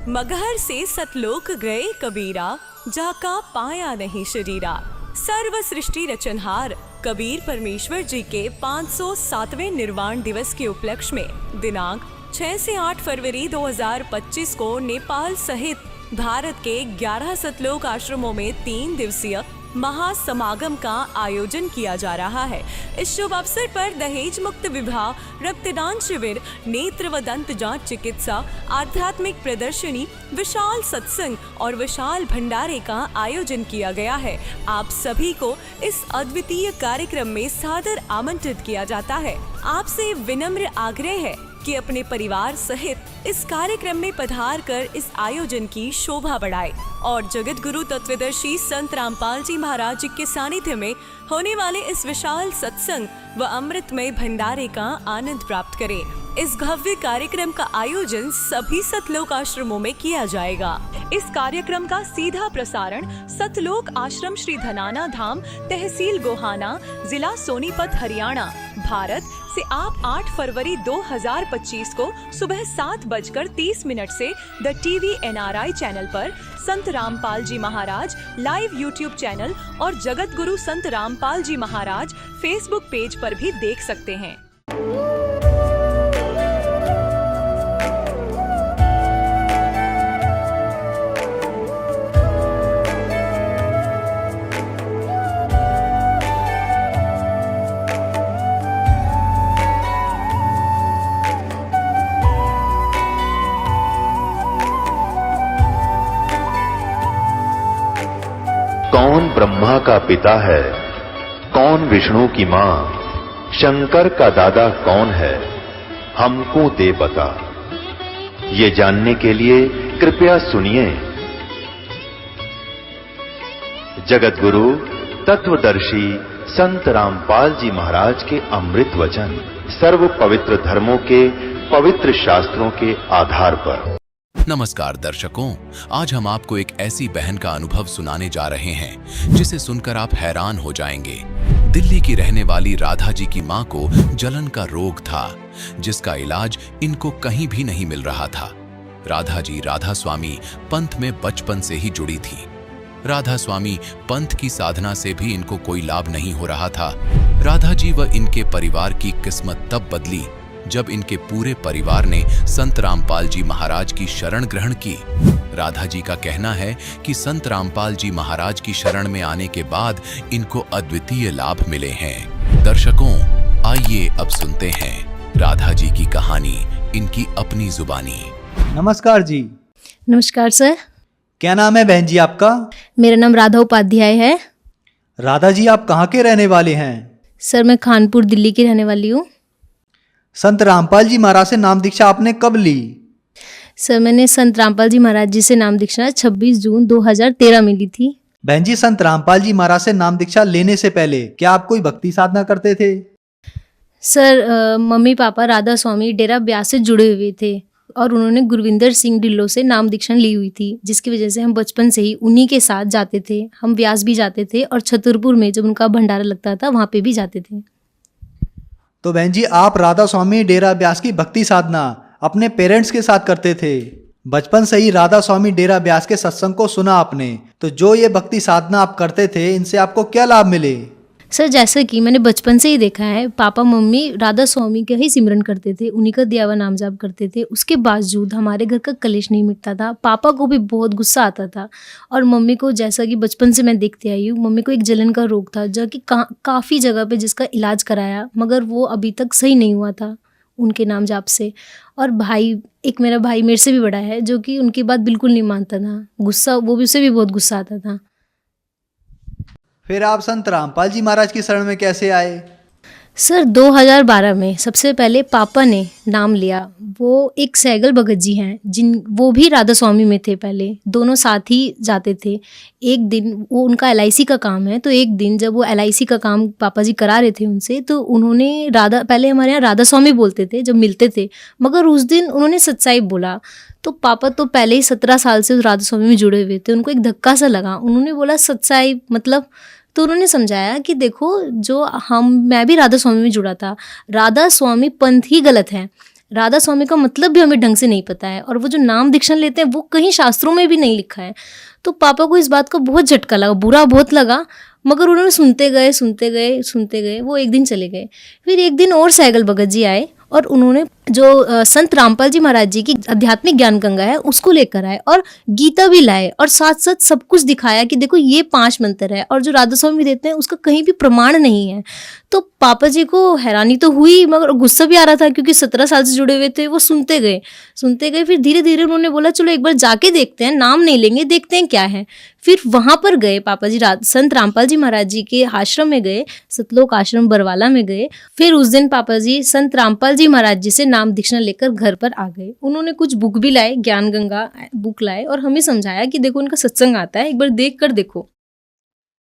मगहर से सतलोक गए कबीरा, जाका पाया नहीं शरीरा। सर्व सृष्टि रचनहार कबीर परमेश्वर जी के 507वें निर्वाण दिवस के उपलक्ष्य में दिनांक 6 से 8 फरवरी 2025 को नेपाल सहित भारत के 11 सतलोक आश्रमों में 3 दिवसीय महासमागम का आयोजन किया जा रहा है। इस शुभ अवसर पर दहेज मुक्त विवाह, रक्तदान शिविर, नेत्र व दंत जांच चिकित्सा, आध्यात्मिक प्रदर्शनी, विशाल सत्संग और विशाल भंडारे का आयोजन किया गया है। आप सभी को इस अद्वितीय कार्यक्रम में सादर आमंत्रित किया जाता है। आपसे विनम्र आग्रह है कि अपने परिवार सहित इस कार्यक्रम में पधार कर इस आयोजन की शोभा बढ़ाए और जगत गुरु तत्वदर्शी संत रामपाल जी महाराज जी के सानिध्य में होने वाले इस विशाल सत्संग व अमृतमय भंडारे का आनंद प्राप्त करें। इस भव्य कार्यक्रम का आयोजन सभी सतलोक आश्रमों में किया जाएगा। इस कार्यक्रम का सीधा प्रसारण सतलोक आश्रम श्री धनाना धाम, तहसील गोहाना, जिला सोनीपत, हरियाणा, भारत से आप 8 फरवरी 2025 को सुबह 7:30 से द टीवी NRI चैनल पर संत रामपाल जी महाराज लाइव YouTube चैनल और जगत गुरु संत रामपाल जी महाराज फेसबुक पेज पर भी देख सकते हैं। कौन ब्रह्मा का पिता है, कौन विष्णु की मां, शंकर का दादा कौन है, हमको दे बता। ये जानने के लिए कृपया सुनिए जगत गुरु तत्वदर्शी संत रामपाल जी महाराज के अमृत वचन सर्व पवित्र धर्मों के पवित्र शास्त्रों के आधार पर। नमस्कार दर्शकों, आज हम आपको एक ऐसी बहन का अनुभव सुनाने जा रहे हैं जिसे सुनकर आप हैरान हो जाएंगे। दिल्ली की रहने वाली राधा जी की मां को जलन का रोग था, जिसका इलाज इनको कहीं भी नहीं मिल रहा था। राधा जी राधा स्वामी पंथ में बचपन से ही जुड़ी थी। राधा स्वामी पंथ की साधना से भी इनको कोई लाभ नहीं हो रहा था। राधा जी व इनके परिवार की किस्मत तब बदली जब इनके पूरे परिवार ने संत रामपाल जी महाराज की शरण ग्रहण की। राधा जी का कहना है कि संत रामपाल जी महाराज की शरण में आने के बाद इनको अद्वितीय लाभ मिले हैं। दर्शकों, आइए अब सुनते हैं राधा जी की कहानी, इनकी अपनी जुबानी। नमस्कार जी। नमस्कार सर। क्या नाम है बहन जी आपका? मेरा नाम राधा उपाध्याय है। राधा जी, आप कहाँ के रहने वाले हैं? सर, मैं खानपुर दिल्ली की रहने वाली हूँ। संत रामपाल जी महाराज से नाम दीक्षा आपने कब ली? सर, मैंने संत रामपाल जी महाराज जी से नाम दीक्षा 26 जून 2013 में ली थी। बहन जी, संत रामपाल जी महाराज से नाम दीक्षा लेने से पहले क्या आप कोई भक्ति साधना करते थे? सर, मम्मी पापा राधा स्वामी डेरा ब्यास से जुड़े हुए थे और उन्होंने गुरविंदर सिंह ढिल्लों से नाम दीक्षा ली हुई थी, जिसकी वजह से हम बचपन से ही उन्हीं के साथ जाते थे। हम ब्यास भी जाते थे और छतरपुर में जब उनका भंडारा लगता था वहाँ पे भी जाते थे। तो बहन जी, आप राधा स्वामी डेरा ब्यास की भक्ति साधना अपने पेरेंट्स के साथ करते थे। बचपन से ही राधा स्वामी डेरा ब्यास के सत्संग को सुना आपने, तो जो ये भक्ति साधना आप करते थे, इनसे आपको क्या लाभ मिले? सर, जैसा कि मैंने बचपन से ही देखा है, पापा मम्मी राधा स्वामी का ही सिमरन करते थे, उन्हीं का दिया हुआ नाम जाप करते थे। उसके बावजूद हमारे घर का कलेश नहीं मिटता था। पापा को भी बहुत गुस्सा आता था और मम्मी को, जैसा कि बचपन से मैं देखती आई हूँ, मम्मी को एक जलन का रोग था जो कि काफ़ी जगह पे जिसका इलाज कराया, मगर वो अभी तक सही नहीं हुआ था उनके नाम जाप से। और भाई, एक मेरा भाई मेरे से भी बड़ा है, जो कि उनकी बात बिल्कुल नहीं मानता था। गुस्सा, वो भी, उसे भी बहुत गुस्सा आता था। फिर आप संत रामपाल जी महाराज की शरण में कैसे आए? सर, 2012 में सबसे पहले पापा ने नाम लिया। वो एक सैगल भगत जी हैं, वो भी राधा स्वामी में थे पहले, दोनों साथ ही जाते थे। एक दिन वो, उनका LIC का काम है, तो एक दिन जब वो LIC का काम पापा जी करा रहे थे उनसे, तो उन्होंने पहले हमारे यहाँ राधा स्वामी बोलते थे जब मिलते थे, मगर उस दिन उन्होंने सच्चाई बोला। तो पापा तो पहले ही 17 साल से उस राधा स्वामी में जुड़े हुए थे, उनको एक धक्का सा लगा। उन्होंने बोला सच्चाई मतलब, तो उन्होंने समझाया कि देखो, मैं भी राधा स्वामी में जुड़ा था, राधा स्वामी पंथ ही गलत है, राधा स्वामी का मतलब भी हमें ढंग से नहीं पता है, और वो जो नाम दीक्षा लेते हैं वो कहीं शास्त्रों में भी नहीं लिखा है। तो पापा को इस बात का बहुत झटका लगा, बुरा बहुत लगा, मगर उन्होंने सुनते गए। वो एक दिन चले गए। फिर एक दिन और सैगल भगत जी आए और उन्होंने जो संत रामपाल जी महाराज जी की आध्यात्मिक ज्ञान गंगा है उसको लेकर आए और गीता भी लाए, और साथ साथ सब कुछ दिखाया कि देखो ये 5 मंत्र है, और जो राधा स्वामी देते हैं उसका कहीं भी प्रमाण नहीं है। तो पापा जी को हैरानी तो हुई, मगर गुस्सा भी आ रहा था, क्योंकि 17 साल से जुड़े हुए थे। वो सुनते गए। फिर धीरे धीरे उन्होंने बोला चलो एक बार जाके देखते हैं, नाम नहीं लेंगे, देखते हैं क्या है। फिर वहां पर गए पापा जी, संत रामपाल जी महाराज जी के आश्रम में गए, सतलोक आश्रम बरवाला में गए। फिर उस दिन पापा जी संत रामपाल जी महाराज जी से नाम दीक्षा लेकर घर पर आ गए। उन्होंने कुछ बुक भी लाए, ज्ञान गंगा बुक लाए, और हमें समझाया कि देखो उनका सत्संग आता है, एक बार देख कर देखो।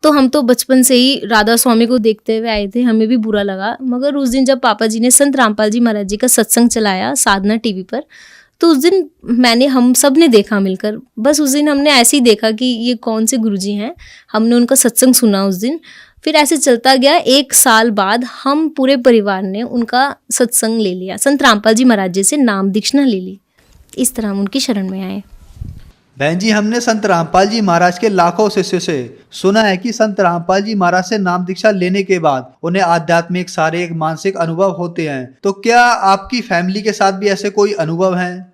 तो हम तो बचपन से ही राधा स्वामी को देखते हुए आए थे, हमें भी बुरा लगा। मगर उस दिन जब पापा जी ने संत रामपाल जी महाराज जी का सत्संग चलाया साधना टीवी पर, तो उस दिन हम सब ने देखा मिलकर। बस उस दिन हमने ऐसे ही देखा कि ये कौन से गुरुजी हैं, हमने उनका सत्संग सुना उस दिन। फिर ऐसे चलता गया। 1 साल बाद हम पूरे परिवार ने उनका सत्संग ले लिया, संत रामपाल जी महाराज जी से नाम दीक्षा ले ली। इस तरह हम उनकी शरण में आए। बहन जी, हमने संत रामपाल जी महाराज के लाखों शिष्यों से सुना है कि संत रामपाल जी महाराज से नाम दीक्षा लेने के बाद उन्हें आध्यात्मिक, शारीरिक, मानसिक अनुभव होते हैं। तो क्या आपकी फैमिली के साथ भी ऐसे कोई अनुभव हैं?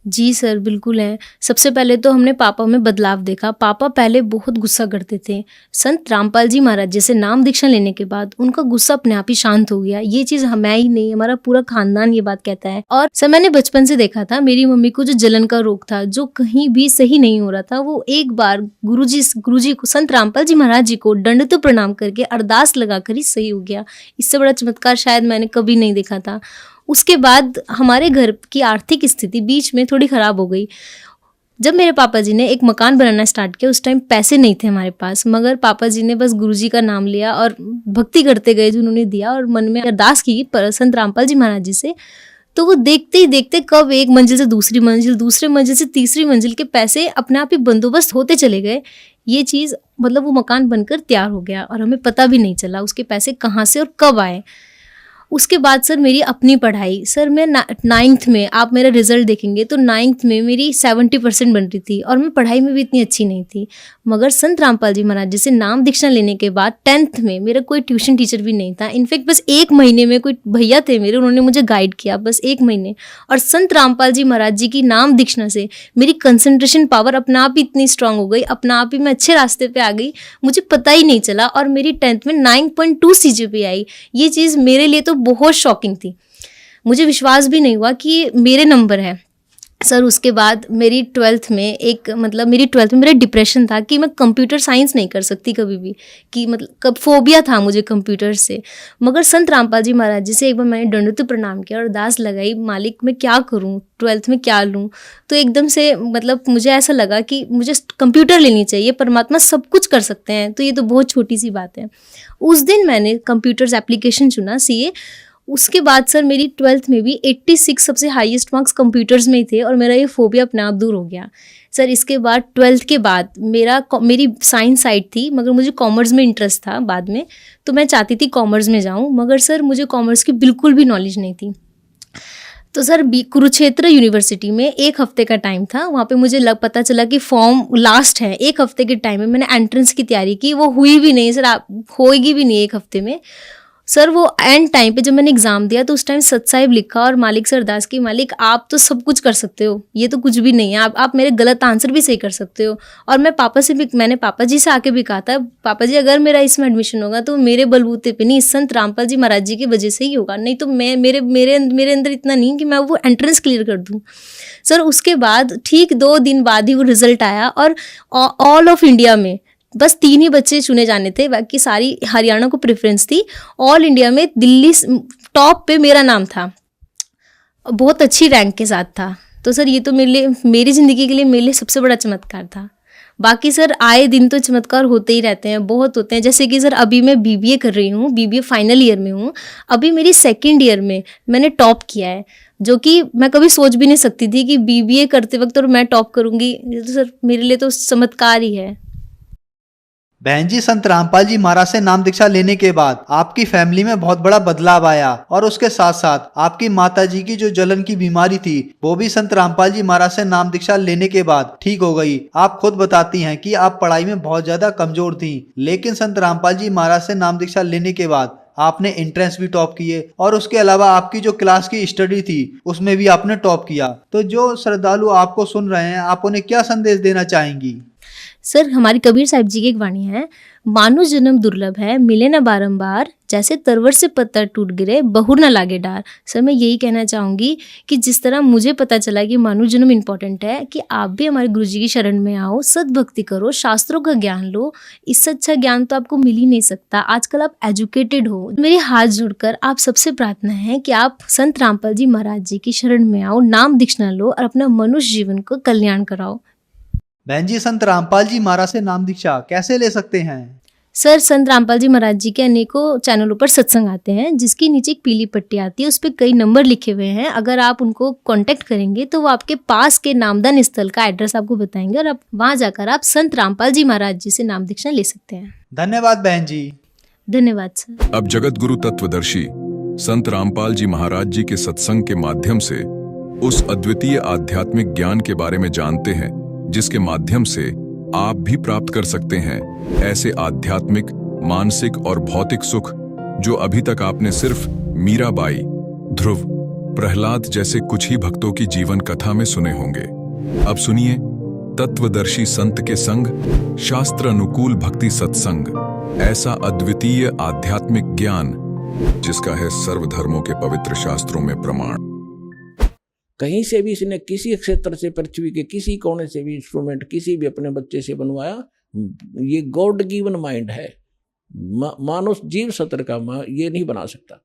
जी सर, बिल्कुल है। सबसे पहले तो हमने पापा में बदलाव देखा। पापा पहले बहुत गुस्सा करते थे। संत रामपाल जी महाराज जैसे नाम दीक्षा लेने के बाद उनका गुस्सा अपने आप ही शांत हो गया। ये चीज़ मैं ही नहीं, हमारा पूरा खानदान ये बात कहता है। और सर मैंने बचपन से देखा था, मेरी मम्मी को जो जलन का रोग था, जो कहीं भी सही नहीं हो रहा था, वो एक बार गुरुजी को, संत रामपाल जी महाराज जी को दंडवत प्रणाम करके अरदास लगाकर ही सही हो गया। इससे बड़ा चमत्कार शायद मैंने कभी नहीं देखा था। उसके बाद हमारे घर की आर्थिक स्थिति बीच में थोड़ी ख़राब हो गई। जब मेरे पापा जी ने एक मकान बनाना स्टार्ट किया, उस टाइम पैसे नहीं थे हमारे पास, मगर पापा जी ने बस गुरुजी का नाम लिया और भक्ति करते गए जो उन्होंने दिया, और मन में अरदास की संत रामपाल जी महाराज जी से। तो वो देखते ही देखते कब एक मंजिल से दूसरी मंजिल, दूसरे मंजिल से तीसरी मंजिल के पैसे अपने आप ही बंदोबस्त होते चले गए। ये चीज़ मतलब वो मकान बनकर तैयार हो गया और हमें पता भी नहीं चला उसके पैसे कहाँ से और कब आए। उसके बाद सर मेरी अपनी पढ़ाई, सर मैं 9th में, आप मेरा रिजल्ट देखेंगे तो 9th में मेरी 70% बन रही थी और मैं पढ़ाई में भी इतनी अच्छी नहीं थी। मगर संत रामपाल जी महाराज जी से नाम दीक्षा लेने के बाद 10th में मेरा कोई ट्यूशन टीचर भी नहीं था। इनफैक्ट बस 1 महीने में कोई भैया थे मेरे, उन्होंने मुझे गाइड किया बस 1 महीने। और संत रामपाल जी महाराज जी की नाम दीक्षा से मेरी कंसंट्रेशन पावर अपना आप ही इतनी स्ट्रांग हो गई, अपना आप ही मैं अच्छे रास्ते पे आ गई, मुझे पता ही नहीं चला। और मेरी 10th में 9.2 CGPA आई। ये चीज़ मेरे लिए तो बहुत शॉकिंग थी, मुझे विश्वास भी नहीं हुआ कि मेरे नंबर है। सर उसके बाद मेरी 12th में मेरा डिप्रेशन था कि मैं कंप्यूटर साइंस नहीं कर सकती कभी भी, कि मतलब फोबिया था मुझे कंप्यूटर से। मगर संत रामपाल जी महाराज जी से एक बार मैंने दंडवत प्रणाम किया और अरदास लगाई, मालिक मैं क्या करूं, 12th में क्या लूं। तो एकदम से मुझे ऐसा लगा कि मुझे कंप्यूटर लेनी चाहिए, परमात्मा सब कुछ कर सकते हैं, तो ये तो बहुत छोटी सी बात है। उस दिन मैंने कंप्यूटर्स एप्लीकेशन चुना, CA। उसके बाद सर मेरी 12th में भी 86 सबसे हाईएस्ट मार्क्स कंप्यूटर्स में ही थे और मेरा ये फोबिया अपने आप दूर हो गया। सर इसके बाद 12th के बाद मेरी साइंस साइड थी, मगर मुझे कॉमर्स में इंटरेस्ट था बाद में, तो मैं चाहती थी कॉमर्स में जाऊं, मगर सर मुझे कॉमर्स की बिल्कुल भी नॉलेज नहीं थी। तो सर कुरुक्षेत्र यूनिवर्सिटी में 1 हफ्ते का टाइम था, वहाँ पे मुझे पता चला कि फॉर्म लास्ट है। 1 हफ्ते के टाइम में मैंने एंट्रेंस की तैयारी की, वो हुई भी नहीं सर, होएगी भी नहीं 1 हफ्ते में। सर वो एंड टाइम पे जब मैंने एग्ज़ाम दिया तो उस टाइम सतसाहिब लिखा और मालिक से अरदास की, मालिक आप तो सब कुछ कर सकते हो, ये तो कुछ भी नहीं है, आप मेरे गलत आंसर भी सही कर सकते हो। और मैंने पापा जी से आके भी कहा था, पापा जी अगर मेरा इसमें एडमिशन होगा तो मेरे बलबूते पे नहीं, संत रामपाल जी महाराज जी की वजह से ही होगा, नहीं तो मेरे अंदर इतना नहीं कि मैं वो एंट्रेंस क्लियर कर दूँ। सर उसके बाद ठीक 2 दिन बाद ही वो रिजल्ट आया और ऑल ऑफ इंडिया में बस 3 ही बच्चे चुने जाने थे, बाकी सारी हरियाणा को प्रेफरेंस थी। ऑल इंडिया में दिल्ली टॉप पे मेरा नाम था, बहुत अच्छी रैंक के साथ था। तो सर ये तो मेरी ज़िंदगी के लिए मेरे लिए सबसे बड़ा चमत्कार था। बाकी सर आए दिन तो चमत्कार होते ही रहते हैं, बहुत होते हैं। जैसे कि सर अभी मैं BBA कर रही हूँ, BBA फाइनल ईयर में हूँ, अभी मेरी 2nd ईयर में मैंने टॉप किया है, जो कि मैं कभी सोच भी नहीं सकती थी कि BBA करते वक्त और मैं टॉप करूँगी। ये तो सर मेरे लिए तो चमत्कार ही है। बहन जी, संत रामपाल जी महाराज से नाम दीक्षा लेने के बाद आपकी फैमिली में बहुत बड़ा बदलाव आया और उसके साथ साथ आपकी माता जी की जो जलन की बीमारी थी वो भी संत रामपाल जी महाराज से नाम दीक्षा लेने के बाद ठीक हो गई। आप खुद बताती हैं कि आप पढ़ाई में बहुत ज्यादा कमजोर थी, लेकिन संत रामपाल जी महाराज से नाम दीक्षा लेने के बाद आपने एंट्रेंस भी टॉप किए और उसके अलावा आपकी जो क्लास की स्टडी थी उसमें भी आपने टॉप किया। तो जो श्रद्धालु आपको सुन रहे हैं, आप उन्हें क्या संदेश देना चाहेंगी? सर, हमारी कबीर साहिब जी की एक वाणी है, मानो जन्म दुर्लभ है मिले न बारंबार, जैसे तरवर से पत्थर टूट गिरे बहुर न लागे डार। सर, मैं यही कहना चाहूँगी कि जिस तरह मुझे पता चला कि मानव जन्म इम्पॉर्टेंट है, कि आप भी हमारे गुरु जी की शरण में आओ, सद्भक्ति करो, शास्त्रों का ज्ञान लो। इससे अच्छा ज्ञान तो आपको मिल ही नहीं सकता। आजकल आप एजुकेटेड हो। मेरे हाथ जोड़कर आप सबसे प्रार्थना है कि आप संत रामपाल जी महाराज जी की शरण में आओ, नाम दीक्षा लो और अपना मनुष्य जीवन को कल्याण कराओ। बहन जी, संत रामपाल जी महाराज से नाम दीक्षा कैसे ले सकते हैं? सर, संत रामपाल जी महाराज जी के अनेकों चैनलों पर सत्संग आते हैं, जिसके नीचे एक पीली पट्टी आती है, उस पर कई नंबर लिखे हुए हैं। अगर आप उनको कांटेक्ट करेंगे तो वो आपके पास के नामदान स्थल का एड्रेस आपको बताएंगे और आप वहां जाकर आप संत रामपाल जी महाराज जी से नाम दीक्षा ले सकते हैं। धन्यवाद बहन जी। धन्यवाद सर। अब जगत गुरु तत्वदर्शी संत रामपाल जी महाराज जी के सत्संग के माध्यम से उस अद्वितीय आध्यात्मिक ज्ञान के बारे में जानते हैं जिसके माध्यम से आप भी प्राप्त कर सकते हैं ऐसे आध्यात्मिक, मानसिक और भौतिक सुख जो अभी तक आपने सिर्फ मीराबाई, ध्रुव, प्रहलाद जैसे कुछ ही भक्तों की जीवन कथा में सुने होंगे। अब सुनिए तत्वदर्शी संत के संग शास्त्र अनुकूल भक्ति सत्संग, ऐसा अद्वितीय आध्यात्मिक ज्ञान जिसका है सर्वधर्मों के पवित्र शास्त्रों में प्रमाण। कहीं से भी इसने किसी क्षेत्र से, पृथ्वी के किसी कोने से भी इंस्ट्रूमेंट किसी भी अपने बच्चे से बनवाया, ये गॉड गिवन माइंड है। मानुष जीव सत्र का ये नहीं बना सकता।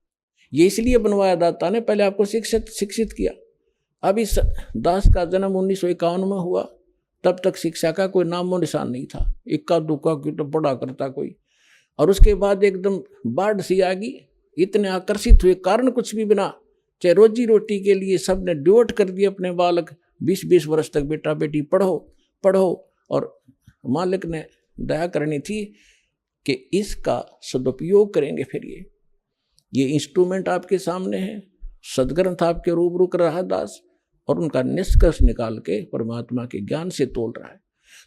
ये इसलिए बनवाया दाता ने, पहले आपको शिक्षित किया। अब इस दास का जन्म 1951 में हुआ, तब तक शिक्षा का कोई नामो निशान नहीं था। इक्का दुक्का की तो पढ़ा करता कोई, और उसके बाद एकदम बाढ़ सी आ गई। इतने आकर्षित हुए, कारण कुछ भी बिना, चाहे रोजी रोटी के लिए सबने डिवोट कर दिए अपने बालक। 20-20 वर्ष तक बेटा बेटी पढ़ो, और मालिक ने दया करनी थी कि इसका सदुपयोग करेंगे। फिर ये इंस्ट्रूमेंट आपके सामने है, सदग्रंथ आपके रूबरू कर रहा है दास, और उनका निष्कर्ष निकाल के परमात्मा के ज्ञान से तोल रहा है।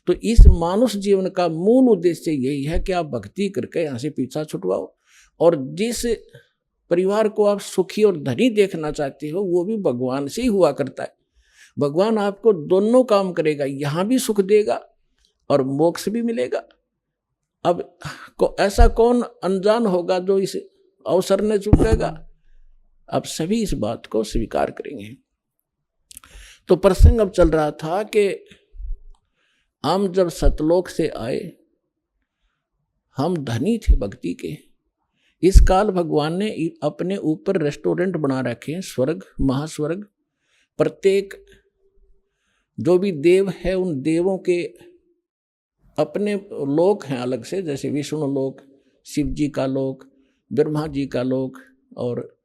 तो इस मानुष जीवन का मूल उद्देश्य यही है कि आप भक्ति करके यहाँ से पीछा छुटवाओ, और जिस परिवार को आप सुखी और धनी देखना चाहते हो वो भी भगवान से ही हुआ करता है। भगवान आपको दोनों काम करेगा, यहाँ भी सुख देगा और मोक्ष भी मिलेगा। अब ऐसा कौन अनजान होगा जो इस अवसर ने चूकेगा? अब सभी इस बात को स्वीकार करेंगे। तो प्रसंग अब चल रहा था कि हम जब सतलोक से आए, हम धनी थे भक्ति के। इस काल भगवान ने अपने ऊपर रेस्टोरेंट बना रखे हैं, स्वर्ग, महास्वर्ग। प्रत्येक जो भी देव है उन देवों के अपने लोक हैं अलग से, जैसे विष्णु लोक, शिव जी का लोक, ब्रह्मा जी का लोक और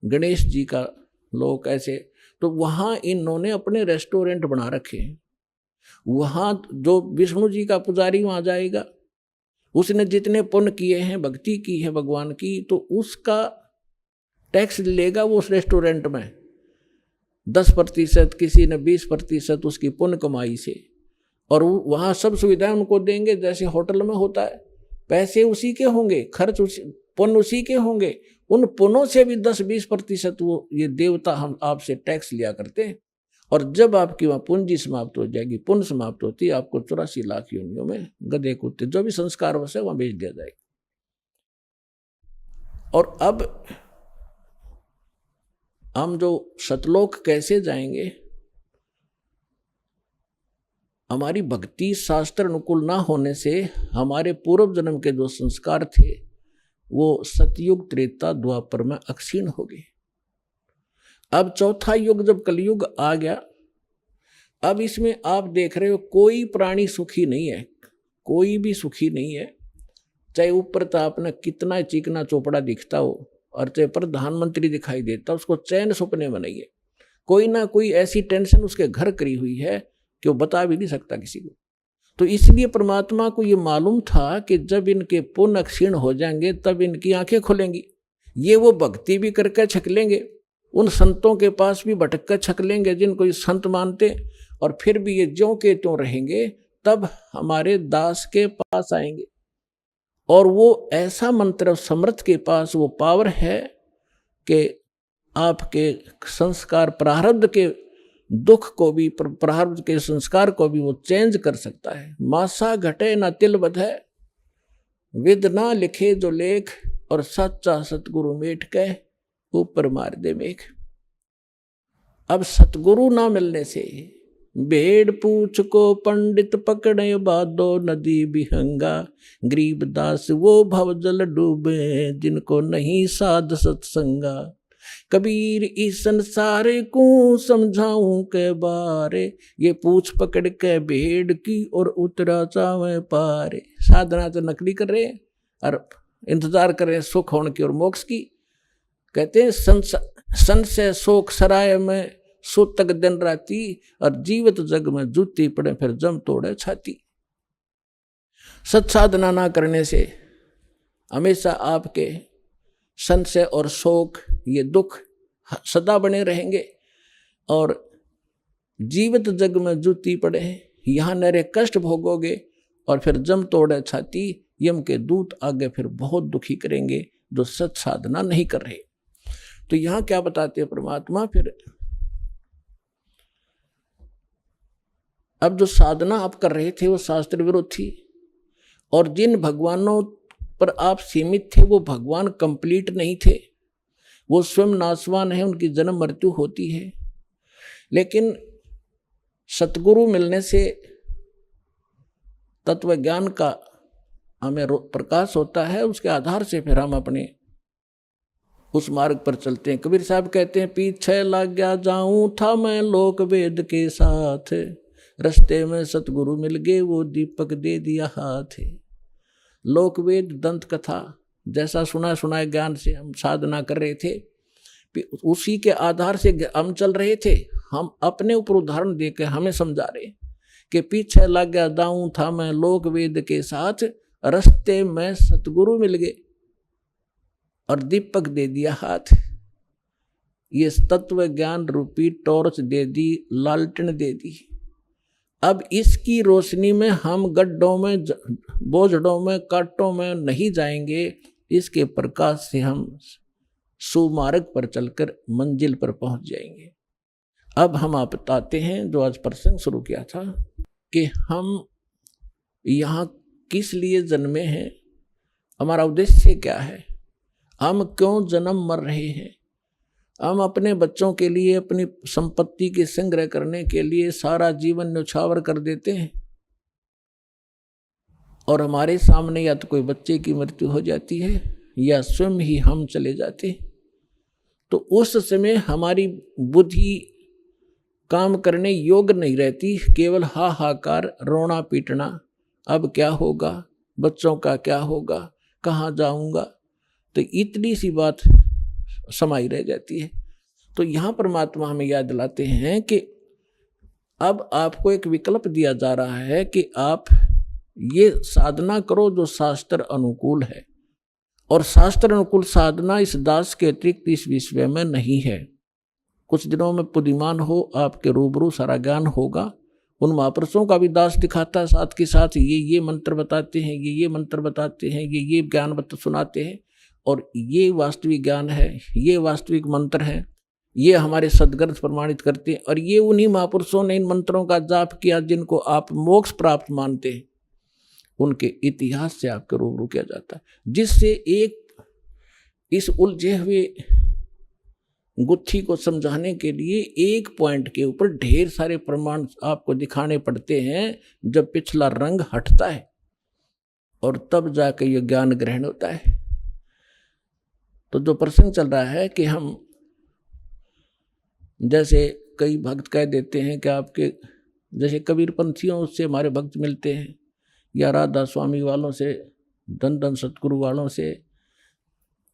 गणेश जी का लोक, ऐसे। तो वहाँ इन्होंने अपने रेस्टोरेंट बना रखे हैं। वहाँ जो विष्णु जी का पुजारी वहाँ जाएगा, उसने जितने पुण्य किए हैं, भक्ति की है भगवान की, तो उसका टैक्स लेगा वो उस रेस्टोरेंट में 10%, किसी ने 20% उसकी पुण्य कमाई से, और वहाँ सब सुविधाएं उनको देंगे जैसे होटल में होता है। पैसे उसी के होंगे, खर्च पुण्य उसी के होंगे। उन पुण्यों से भी 10-20% वो ये देवता हम आपसे टैक्स लिया करते हैं। और जब आपकी वहाँ पूंजी समाप्त हो जाएगी, पुण्य समाप्त होती है, आपको 84 लाख योनियों में गधे कुत्ते जो भी संस्कार वश है वहाँ भेज दिया जाएगा। और अब हम जो सतलोक कैसे जाएंगे, हमारी भक्ति शास्त्र अनुकूल ना होने से हमारे पूर्व जन्म के जो संस्कार थे वो सतयुग, त्रेता, द्वापर में अक्षीण हो गए। अब चौथा युग जब कलयुग आ गया, अब इसमें आप देख रहे हो कोई प्राणी सुखी नहीं है, कोई भी सुखी नहीं है। चाहे ऊपर तो आपने कितना चिकना चोपड़ा दिखता हो और चाहे प्रधानमंत्री दिखाई देता, उसको चैन सपने में नहीं है। कोई ना कोई ऐसी टेंशन उसके घर करी हुई है कि वो बता भी नहीं सकता किसी को। तो इसलिए परमात्मा को ये मालूम था कि जब इनके पुण्य क्षीण हो जाएंगे तब इनकी आंखें खुलेंगी। ये वो भक्ति भी करके छक लेंगे, उन संतों के पास भी भटक कर छक लेंगे जिनको ये संत मानते, और फिर भी ये ज्यों के त्यों रहेंगे, तब हमारे दास के पास आएंगे। और वो ऐसा मंत्र समर्थ के पास वो पावर है कि आपके संस्कार प्रारब्ध के दुख को भी, प्रारब्ध के संस्कार को भी वो चेंज कर सकता है। मासा घटे ना तिल बधे, विद ना लिखे जो लेख, और सच्चा सतगुरु मेट कह ऊपर मार दे मेघ। अब सतगुरु ना मिलने से भेड़ पूछ को पंडित पकड़े बादो नदी बिहंगा, गरीब दास वो भवजल डूबे जिनको नहीं साध सत्संगा। कबीर इस संसारे को समझाऊं के बारे, ये पूछ पकड़ के भेड़ की और उतरा चावे पारे। साधना तो नकली कर रहे हैं और इंतजार कर रहे हैं सुख होने की और मोक्ष की। कहते हैं संशय शोक सराय में सूतक दिन राती, और जीवित जग में जूती पड़े फिर जम तोड़े छाती। सत्साधना ना करने से हमेशा आपके संशय और शोक, ये दुख सदा बने रहेंगे, और जीवित जग में जूती पड़े यहाँ नरे कष्ट भोगोगे, और फिर जम तोड़े छाती, यम के दूत आगे फिर बहुत दुखी करेंगे जो सत साधना नहीं कर रहे। तो यहाँ क्या बताते हैं परमात्मा, फिर अब जो साधना आप कर रहे थे वो शास्त्र विरुद्ध थी, और जिन भगवानों पर आप सीमित थे वो भगवान कंप्लीट नहीं थे, वो स्वयं नाशवान है, उनकी जन्म मृत्यु होती है। लेकिन सतगुरु मिलने से तत्व ज्ञान का हमें प्रकाश होता है, उसके आधार से फिर हम अपने उस मार्ग पर चलते हैं। कबीर साहब कहते हैं, पीछे लग गया जाऊं था मैं लोक वेद के साथ, रस्ते में सतगुरु मिल गए वो दीपक दे दिया हाथ। लोक वेद दंत कथा जैसा सुना सुनाए ज्ञान से हम साधना कर रहे थे, उसी के आधार से हम चल रहे थे। हम अपने ऊपर उदाहरण देकर हमें समझा रहे कि पीछे लग गया दाऊं था मैं लोक वेद के साथ, रस्ते में सतगुरु मिल गए और दीपक दे दिया हाथ। ये तत्व ज्ञान रूपी टॉर्च दे दी, लालटेन दे दी। अब इसकी रोशनी में हम गड्ढों में, बोझड़ों में, कांटों में नहीं जाएंगे, इसके प्रकाश से हम सुमार्ग पर चलकर मंजिल पर पहुंच जाएंगे। अब हम आप बताते हैं जो आज प्रसंग शुरू किया था कि हम यहाँ किस लिए जन्मे हैं, हमारा उद्देश्य क्या है, हम क्यों जन्म मर रहे हैं। हम अपने बच्चों के लिए, अपनी संपत्ति के संग्रह करने के लिए सारा जीवन न्यौछावर कर देते हैं, और हमारे सामने या तो कोई बच्चे की मृत्यु हो जाती है या स्वयं ही हम चले जाते हैं। तो उस समय हमारी बुद्धि काम करने योग्य नहीं रहती, केवल हाहाकार, रोना पीटना, अब क्या होगा, बच्चों का क्या होगा, कहाँ जाऊंगा, तो इतनी सी बात समाई रह जाती है। तो यहाँ परमात्मा हमें याद दिलाते हैं कि अब आपको एक विकल्प दिया जा रहा है कि आप ये साधना करो जो शास्त्र अनुकूल है, और शास्त्र अनुकूल साधना इस दास के अतिरिक्त इस विश्व में नहीं है। कुछ दिनों में पुदिमान हो, आपके रूबरू सारा ज्ञान होगा। उन महापुरुषों का भी दास दिखाता है, साथ के साथ ये मंत्र बताते हैं, ये मंत्र बताते हैं, ये ज्ञान सुनाते हैं, और ये वास्तविक ज्ञान है, ये वास्तविक मंत्र है, ये हमारे सदग्रंथ प्रमाणित करते हैं। और ये उन्हीं महापुरुषों ने इन मंत्रों का जाप किया जिनको आप मोक्ष प्राप्त मानते हैं, उनके इतिहास से आपके रूबरू किया जाता है, जिससे एक इस उलझे हुए गुत्थी को समझाने के लिए एक पॉइंट के ऊपर ढेर सारे प्रमाण आपको दिखाने पड़ते हैं। जब पिछला रंग हटता है और तब जाकर यह ज्ञान ग्रहण होता है। तो जो प्रसंग चल रहा है कि हम, जैसे कई भक्त कह देते हैं कि आपके जैसे कबीर पंथियों से हमारे भक्त मिलते हैं, या राधा स्वामी वालों से, धन धन सतगुरु वालों से,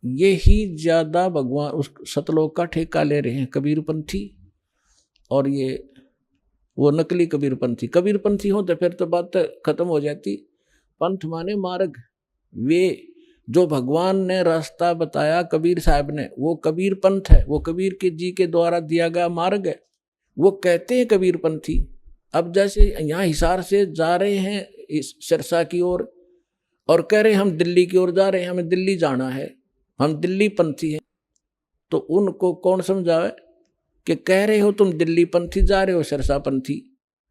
ये ही ज़्यादा भगवान उस सतलोक का ठेका ले रहे हैं कबीर पंथी। और ये वो नकली कबीरपंथी। कबीरपंथी हो तो फिर तो बात खत्म हो जाती। पंथ माने मार्ग। वे जो भगवान ने रास्ता बताया कबीर साहब ने, वो कबीर पंथ है, वो कबीर के जी के द्वारा दिया गया मार्ग है, वो कहते हैं कबीरपंथी। अब जैसे यहाँ हिसार से जा रहे हैं इस सिरसा की ओर और कह रहे हैं हम दिल्ली की ओर जा रहे हैं, हमें दिल्ली जाना है, हम दिल्ली पंथी हैं, तो उनको कौन समझावे कि कह रहे हो तुम दिल्ली पंथी, जा रहे हो सिरसा पंथी,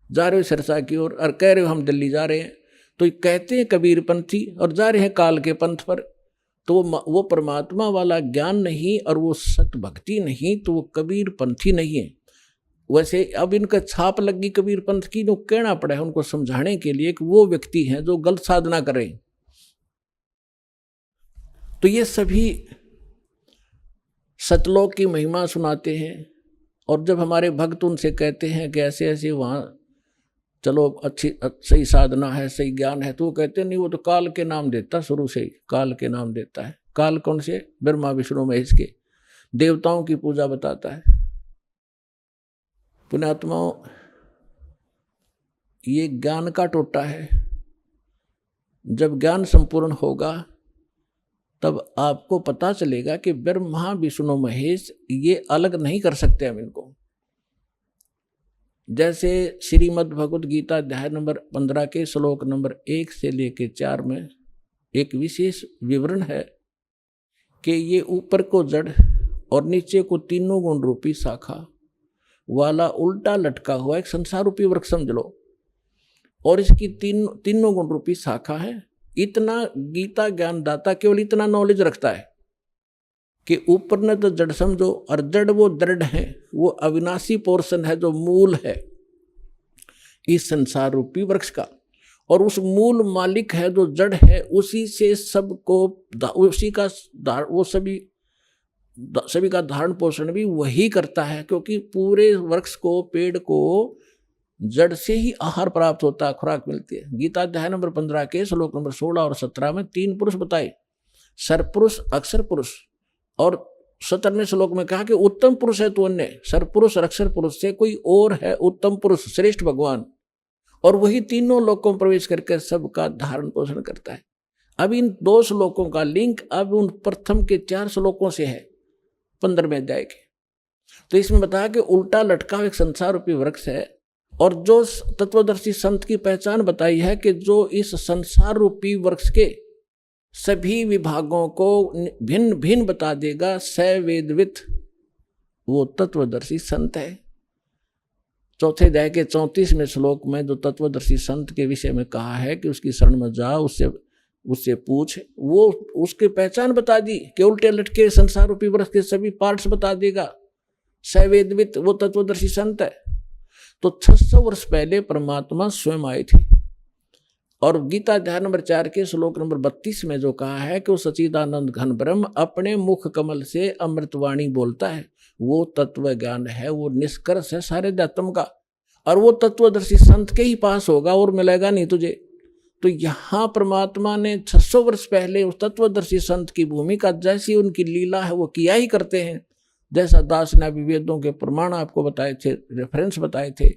जा रहे हो सिरसा की ओर और कह रहे हो हम दिल्ली जा रहे हैं, तो कहते हैं कबीर पंथी और जा रहे हैं काल के पंथ पर। तो वो परमात्मा वाला ज्ञान नहीं और वो सत भक्ति नहीं, तो वो कबीर पंथी नहीं है। वैसे अब इनका छाप लगी कबीर पंथ की, जो कहना पड़ा है उनको समझाने के लिए कि वो व्यक्ति हैं जो गलत साधना करें। तो ये सभी सतलोक की महिमा सुनाते हैं और जब हमारे भक्त उनसे कहते हैं कि ऐसे ऐसे वहाँ चलो अच्छी सही साधना है, सही ज्ञान है, तो वो कहते नहीं, वो तो काल के नाम देता, शुरू से ही काल के नाम देता है। काल कौन से? ब्रह्मा विष्णु महेश के, देवताओं की पूजा बताता है। पुण्यात्माओं, ये ज्ञान का टोटा है। जब ज्ञान संपूर्ण होगा तब आपको पता चलेगा कि ब्रह्मा विष्णु महेश ये अलग नहीं कर सकते हम इनको। जैसे श्रीमद् भगवद गीता अध्याय नंबर 15 के श्लोक नंबर 1 से लेके 4 में एक विशेष विवरण है कि ये ऊपर को जड़ और नीचे को तीनों गुण रूपी शाखा वाला उल्टा लटका हुआ एक संसार रूपी वृक्ष समझ लो, और इसकी तीनों गुण रूपी शाखा है। इतना गीता ज्ञानदाता केवल इतना नॉलेज रखता है कि ऊपर ने तो जड़ समझो, और जड़ वो दृढ़ है, वो अविनाशी पोर्शन है जो मूल है इस संसार रूपी वृक्ष का, और उस मूल मालिक है जो जड़ है, उसी से सबको, उसी का वो सभी का धारण पोषण भी वही करता है, क्योंकि पूरे वृक्ष को, पेड़ को जड़ से ही आहार प्राप्त होता है, खुराक मिलती है। गीता अध्याय नंबर 15 के श्लोक नंबर 16 और 17 में 3 पुरुष बताए, सरपुरुष, अक्षर पुरुष, और 17वें श्लोक में कहा कि उत्तम पुरुष है तो अन्य, सरपुरुष और अक्षर पुरुष से कोई और है उत्तम पुरुष, श्रेष्ठ भगवान, और वही तीनों लोकों में प्रवेश करके सबका धारण पोषण करता है। अब इन 2 श्लोकों का लिंक अब उन प्रथम के 4 श्लोकों से है 15वें अध्याय के। तो इसमें बताया कि उल्टा लटका एक संसार रूपी वृक्ष है, और जो तत्वदर्शी संत की पहचान बताई है कि जो इस संसार रूपी वृक्ष के सभी विभागों को भिन्न भिन्न बता देगा, सवेदवित, वो तत्वदर्शी संत है। चौथे अध्याय के 34वें श्लोक में जो तत्वदर्शी संत के विषय में कहा है कि उसकी शरण में जा, उससे पूछ, वो उसकी पहचान बता दी कि उल्टे लटके संसार रूपी वृक्ष के सभी पार्ट्स बता देगा, सवेदवित, वो तत्वदर्शी संत है। तो 600 वर्ष पहले परमात्मा स्वयं आए थे, और गीता अध्याय नंबर 4 के श्लोक नंबर 32 में जो कहा है कि वो सच्चिदानंद घन ब्रह्म अपने मुख कमल से अमृतवाणी बोलता है, वो तत्व ज्ञान है, वो निष्कर्ष है सारे अध्यात्म का, और वो तत्वदर्शी संत के ही पास होगा और मिलेगा नहीं तुझे। तो यहाँ परमात्मा ने 600 वर्ष पहले उस तत्वदर्शी संत की भूमिका, जैसी उनकी लीला है वो किया ही करते हैं। जैसा दास ने अभी वेदों के प्रमाण आपको बताए थे, रेफरेंस बताए थे,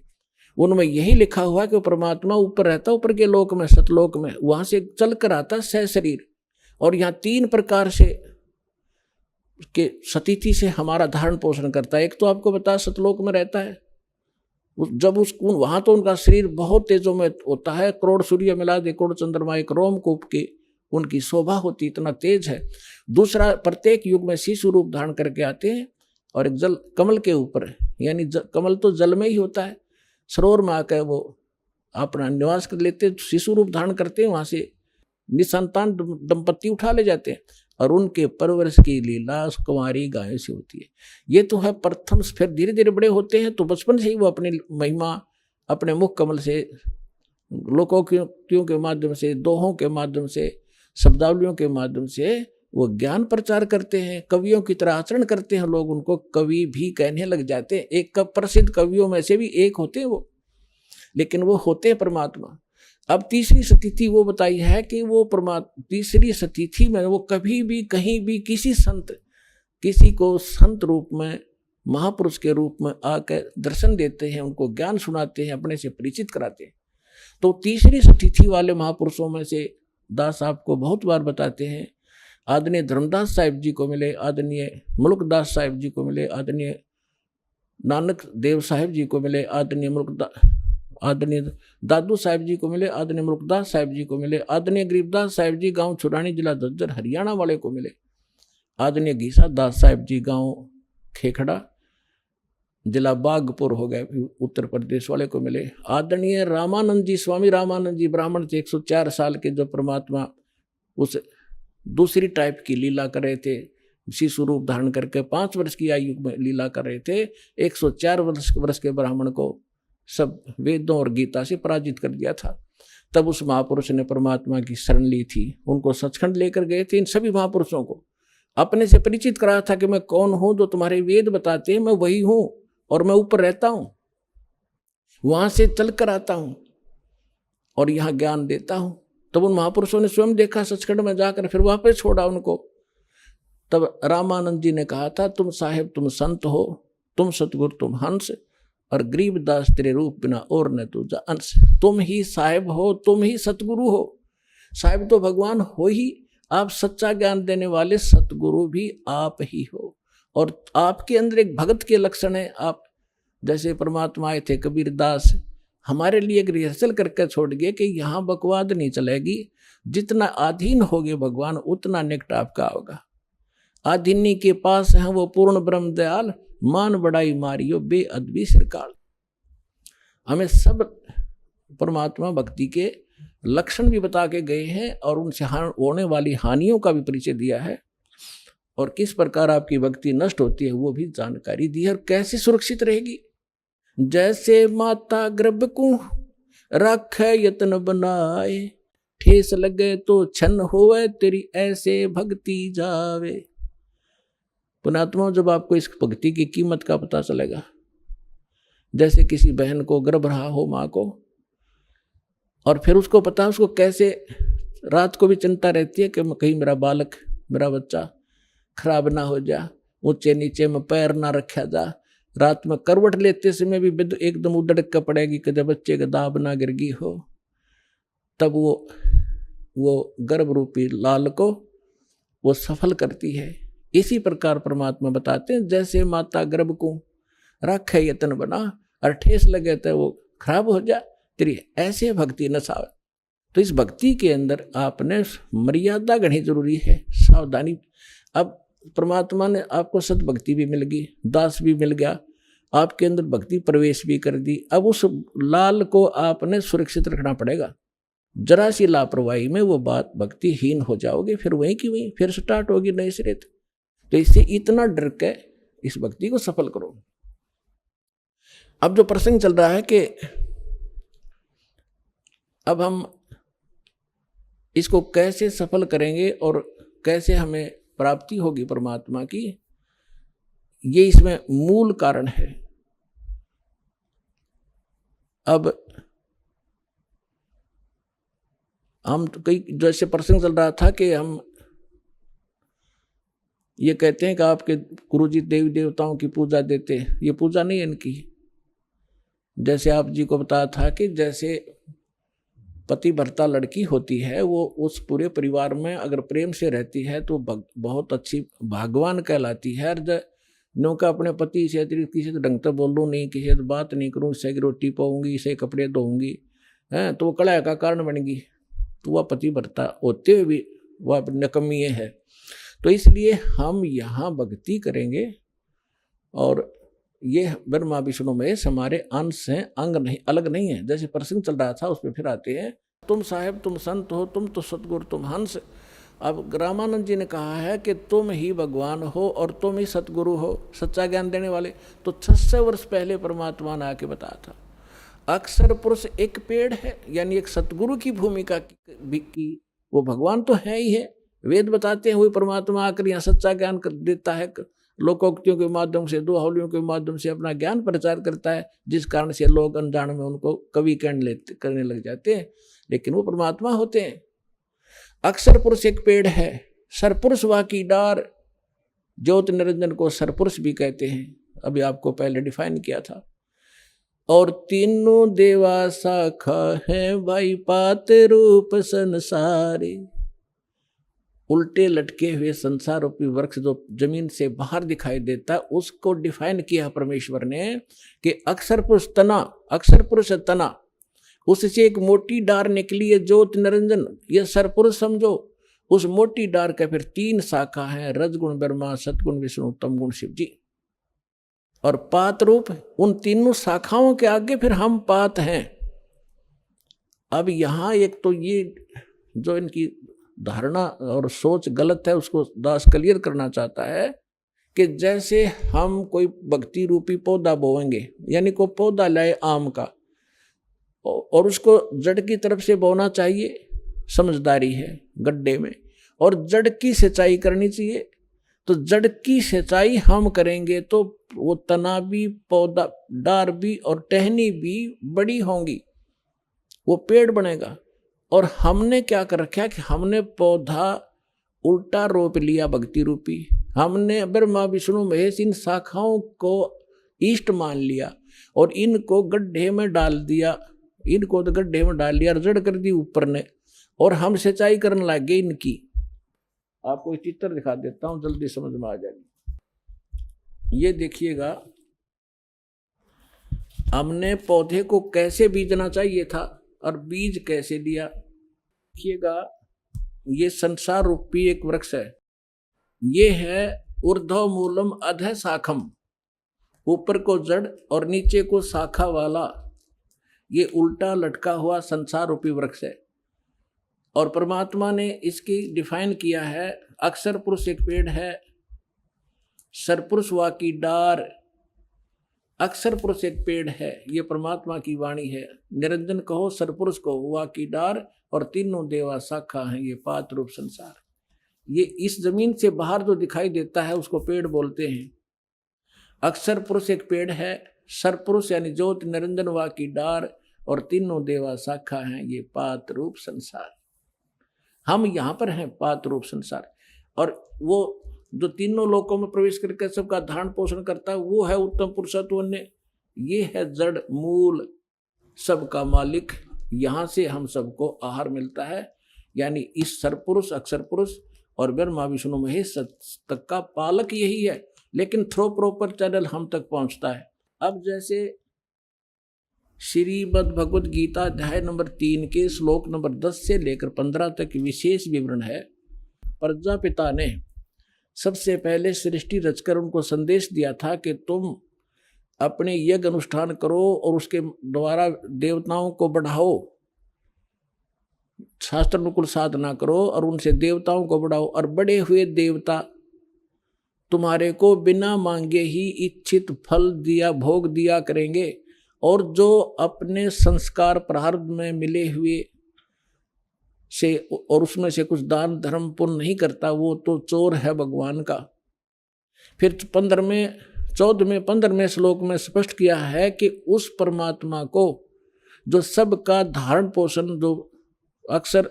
उनमें यही लिखा हुआ कि परमात्मा ऊपर रहता, ऊपर के लोक में, सतलोक में, वहां से चल कर आता सह शरीर, और यहाँ 3 प्रकार से के सतिथि से हमारा धारण पोषण करता है। एक तो आपको बता सतलोक में रहता है, जब उसको वहां तो उनका शरीर बहुत तेजों में होता है, करोड़ सूर्य मिला दे, करोड़ चंद्रमा एक रोमकूप की उनकी शोभा होती, इतना तेज है। दूसरा, प्रत्येक युग में शिशु रूप धारण करके आते हैं, और एक जल कमल के ऊपर, यानी कमल तो जल में ही होता है, सरोवर में आकर वो अपना निवास कर लेते, शिशु रूप धारण करते हैं, वहां से निसंतान दंपत्ति उठा ले जाते हैं, और उनके परवरिश की लीला कुंवारी गायों से होती है। ये तो है प्रथम। फिर धीरे धीरे बड़े होते हैं तो बचपन से ही वो अपनी महिमा अपने मुख कमल से, लोकोक्तियों के माध्यम से, दोहों के माध्यम से, शब्दावलियों के माध्यम से वो ज्ञान प्रचार करते हैं, कवियों की तरह आचरण करते हैं, लोग उनको कवि भी कहने लग जाते हैं। एक प्रसिद्ध कवियों में से भी एक होते हैं वो, लेकिन वो होते हैं परमात्मा। अब तीसरी स्थिति वो बताई है कि वो तीसरी स्थिति में वो कभी भी कहीं भी किसी को संत रूप में महापुरुष के रूप में आकर दर्शन देते हैं, उनको ज्ञान सुनाते हैं, अपने से परिचित कराते हैं। तो तीसरी तिथि वाले महापुरुषों में से दास आपको बहुत बार बताते हैं, आदरणीय धर्मदास साहिब जी को मिले, आदरणीय मुल्कदास साहिब जी को मिले, आदरणीय नानक देव साहिब जी को मिले, आदरणीय दादू साहिब जी को मिले, आदरणीय मुल्कदास साहिब जी को मिले, आदरणीय गरीबदास साहिब जी गांव छुरानी जिला झज्जर हरियाणा वाले को मिले, आदरणीय घीसा दास साहिब जी गांव खेखड़ा जिला बागपुर हो गए उत्तर प्रदेश वाले को मिले, आदरणीय रामानंद जी स्वामी रामानंद जी ब्राह्मण थे 104 साल के, जो परमात्मा उस दूसरी टाइप की लीला कर रहे थे, शिशु रूप धारण करके 5 वर्ष की आयु में लीला कर रहे थे। 104 वर्ष के ब्राह्मण को सब वेदों और गीता से पराजित कर दिया था। तब उस महापुरुष ने परमात्मा की शरण ली थी, उनको सचखंड लेकर गए थे। इन सभी महापुरुषों को अपने से परिचित कराया था कि मैं कौन हूं, जो तुम्हारे वेद बताते हैं मैं वही हूं, और मैं ऊपर रहता हूं, वहां से चल कर आता हूं और यहां ज्ञान देता हूं। तब उन महापुरुषों ने स्वयं देखा सचखंड में जाकर, फिर वापस छोड़ा उनको। तब रामानंद जी ने कहा था, तुम साहेब तुम संत हो, तुम सतगुरु तुम हंस, और गरीबदास तेरे रूप बिना और न तुझा अंश। तुम ही साहेब हो, तुम ही सतगुरु हो। साहेब तो भगवान हो ही, आप सच्चा ज्ञान देने वाले सतगुरु भी आप ही हो। और आपके अंदर एक भगत के लक्षण है। आप जैसे परमात्मा आए थे कबीरदास, हमारे लिए एक रिहर्सल करके छोड़ गए कि यहाँ बकवाद नहीं चलेगी, जितना अधीन होगे भगवान उतना निकट आपका होगा। आधीनी के पास है वो पूर्ण ब्रह्म दयाल, मान बड़ाई मारियो बेअदबी सिरकाल। हमें सब परमात्मा भक्ति के लक्षण भी बता के गए हैं और उनसे होने वाली हानियों का भी परिचय दिया है, और किस प्रकार आपकी भक्ति नष्ट होती है वो भी जानकारी दी है, और कैसे सुरक्षित रहेगी। जैसे माता गर्भ को रखे यत्न बनाए, ठेस लगे तो छन होवे तेरी ऐसे भक्ति जावे। पुणात्मा, जब आपको इस भक्ति की कीमत का पता चलेगा, जैसे किसी बहन को गर्भ रहा हो माँ को, और फिर उसको पता उसको कैसे रात को भी चिंता रहती है कि कहीं मेरा बालक मेरा बच्चा खराब ना हो जा, ऊंचे नीचे में पैर ना रखा जा, रात में करवट लेते समय भी एकदम उधड़क कर पड़ेगी कि जब बच्चे का दाब ना गिरगी हो। तब वो गर्भ रूपी लाल को वो सफल करती है। इसी प्रकार परमात्मा बताते हैं, जैसे माता गर्भ को रखे यत्न बना, और ठेस लगे तो वो खराब हो जा तेरी ऐसे भक्ति न साव। तो इस भक्ति के अंदर आपने मर्यादा गढ़नी जरूरी है, सावधानी। अब परमात्मा ने आपको सद्भक्ति भी मिल गई, दास भी मिल गया, आपके अंदर भक्ति प्रवेश भी कर दी। अब उस लाल को आपने सुरक्षित रखना पड़ेगा। जरा सी लापरवाही में वो बात भक्तिहीन हो जाओगे, फिर वहीं की वहीं फिर स्टार्ट होगी नए सिरे। तो इससे इतना डर के इस भक्ति को सफल करो। अब जो प्रसंग चल रहा है कि अब हम इसको कैसे सफल करेंगे और कैसे हमें प्राप्ति होगी परमात्मा की, ये इसमें मूल कारण है। अब हम तो कई जैसे प्रसंग चल रहा था कि हम ये कहते हैं कि आपके गुरुजी देवी देवताओं की पूजा देते हैं, ये पूजा नहीं है इनकी। जैसे आप जी को बताया था कि जैसे पति भर्ता लड़की होती है, वो उस पूरे परिवार में अगर प्रेम से रहती है तो बहुत अच्छी भाग्यवान कहलाती है। नौका अपने पति से अतिरिक्त किसी से ढंग से बोलूँ नहीं, किसी से बात नहीं करूँ, इससे की रोटी पाऊंगी, इसे कपड़े धोऊंगी, हैं तो वो कलह का कारण बनेगी। तो वह पति भर्ता होते हुए भी वह नकमी है। तो इसलिए हम यहाँ भक्ति करेंगे, और ये ब्रह्मा विष्णु महेश हमारे अंश हैं, अंग नहीं, अलग नहीं है। जैसे प्रसंग चल रहा था उस पर फिर आते हैं, तुम साहेब तुम संत हो, तुम तो सतगुरु तुम हंस। अब रामानंद जी ने कहा है कि तुम ही भगवान हो और तुम ही सतगुरु हो, सच्चा ज्ञान देने वाले। तो 600 वर्ष पहले परमात्मा ने आके बताया था। अक्षर पुरुष एक पेड़ है, यानी एक सतगुरु की भूमिका की वो भगवान तो है ही है। वेद बताते हैं वही परमात्मा आकर यहाँ सच्चा ज्ञान कर देता है, लोकोक्तियों के माध्यम से, दोहावलियों के माध्यम से अपना ज्ञान प्रचार करता है, जिस कारण से लोग अनजान में उनको कवि करने लग जाते हैं, लेकिन वो परमात्मा होते हैं। अक्षर पुरुष एक पेड़ है, सरपुरुष वा की डार, ज्योत निरंजन को सरपुरुष भी कहते हैं। अभी आपको पहले डिफाइन किया था। और तीनों देवा शाखा है भाई पात रूप संसारे। उल्टे लटके हुए संसार रूपी वृक्ष जो जमीन से बाहर दिखाई देता है, उसको डिफाइन किया परमेश्वर ने कि अक्षर पुरुष तना, अक्षर पुरुष तना, उससे एक मोटी डार निकली है ज्योत निरंजन, ये सरपुरुष समझो। उस मोटी डार का फिर 3 शाखा है, रजगुण ब्रह्मा, सतगुण विष्णु, तमगुण शिव जी। और पात रूप, उन तीनों शाखाओं के आगे फिर हम पात हैं। अब यहां एक तो ये जो इनकी धारणा और सोच गलत है, उसको दास क्लियर करना चाहता है कि जैसे हम कोई भक्ति रूपी पौधा बोएंगे, यानी कोई पौधा लाए आम का और उसको जड़ की तरफ से बोना चाहिए, समझदारी है गड्ढे में, और जड़ की सिंचाई करनी चाहिए। तो जड़ की सिंचाई हम करेंगे तो वो तना भी, पौधा, डार भी और टहनी भी बड़ी होंगी, वो पेड़ बनेगा। और हमने क्या कर रखा कि हमने पौधा उल्टा रोप लिया भक्ति रूपी, हमने ब्रह्मा विष्णु महेश इन शाखाओं को इष्ट मान लिया और इनको गड्ढे में डाल दिया, इनको तो गड्ढे में डाल लिया, जड़ कर दी ऊपर ने, और हम सिंचाई करने लग गए इनकी। आपको एक चित्र दिखा देता हूं, जल्दी समझ में आ जाएगी। ये देखिएगा, हमने पौधे को कैसे बीजना चाहिए था और बीज कैसे दिया। देखिएगा, ये संसार रूपी एक वृक्ष है, ये है ऊर्ध्व मूलम अधः शाखम, ऊपर को जड़ और नीचे को शाखा वाला ये उल्टा लटका हुआ संसार रूपी वृक्ष है। और परमात्मा ने इसकी डिफाइन किया है, अक्षर पुरुष एक पेड़ है, सरपुरुष वा की डार, अक्षर पुरुष एक पेड़ है, ये परमात्मा की वाणी है। निरंजन कहो, सरपुरुष कहो, वा की डार, और तीनों देवा शाखा हैं, ये पात रूप संसार। ये इस जमीन से बाहर जो दिखाई देता है उसको पेड़ बोलते हैं। अक्षर पुरुष एक पेड़ है, सरपुरुष यानी ज्योत निरंजन वा की डार, और तीनों देवा शाखा हैं, ये पात रूप संसार। हम यहाँ पर हैं पात रूप संसार। और वो जो तीनों लोकों में प्रवेश करके सबका धारण पोषण करता है वो है उत्तम पुरुषत्व अन्य, ये है जड़ मूल सबका मालिक। यहाँ से हम सबको आहार मिलता है, यानी इस सरपुरुष, अक्षर पुरुष और ब्रह्मा विष्णु महेश तक का पालक यही है, लेकिन थ्रो प्रॉपर चैनल हम तक पहुँचता है। अब जैसे श्रीमद् भगवद गीता अध्याय नंबर 3 के श्लोक नंबर 10 से लेकर 15 तक विशेष विवरण है। प्रजापिता ने सबसे पहले सृष्टि रचकर उनको संदेश दिया था कि तुम अपने यज्ञ अनुष्ठान करो और उसके द्वारा देवताओं को बढ़ाओ, शास्त्र अनुकूल साधना करो और उनसे देवताओं को बढ़ाओ, और बड़े हुए देवता तुम्हारे को बिना मांगे ही इच्छित फल दिया, भोग दिया करेंगे। और जो अपने संस्कार प्रारब्ध में मिले हुए से और उसमें से कुछ दान धर्म पुण्य नहीं करता, वो तो चोर है भगवान का। फिर 15वें श्लोक में स्पष्ट किया है कि उस परमात्मा को जो सबका धारण पोषण, जो अक्षर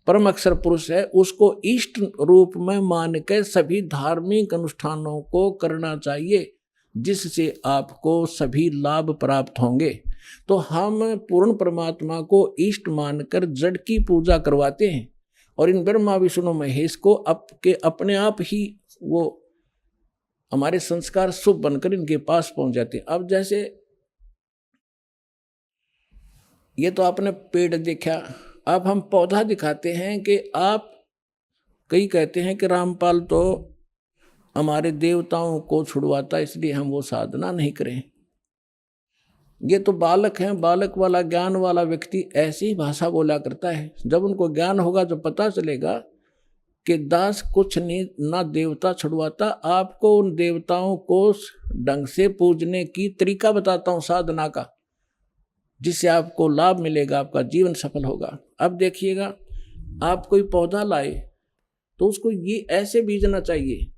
परम अक्षर पुरुष है, उसको इष्ट रूप में मान के सभी धार्मिक अनुष्ठानों को करना चाहिए, जिससे आपको सभी लाभ प्राप्त होंगे। तो हम पूर्ण परमात्मा को इष्ट मानकर जड़ की पूजा करवाते हैं, और इन ब्रह्मा विष्णु महेश को अपने आप ही वो हमारे संस्कार शुभ बनकर इनके पास पहुंच जाते हैं। अब जैसे ये तो आपने पेड़ देखा, अब हम पौधा दिखाते हैं कि आप, कई कहते हैं कि रामपाल तो हमारे देवताओं को छुड़वाता, इसलिए हम वो साधना नहीं करें। ये तो बालक हैं, बालक वाला ज्ञान वाला व्यक्ति ऐसी भाषा बोला करता है। जब उनको ज्ञान होगा तो पता चलेगा कि दास कुछ नहीं, ना देवता छुड़वाता, आपको उन देवताओं को ढंग से पूजने की तरीका बताता हूँ साधना का, जिससे आपको लाभ मिलेगा, आपका जीवन सफल होगा। अब देखिएगा, आप कोई पौधा लाए तो उसको ये ऐसे बीजना चाहिए,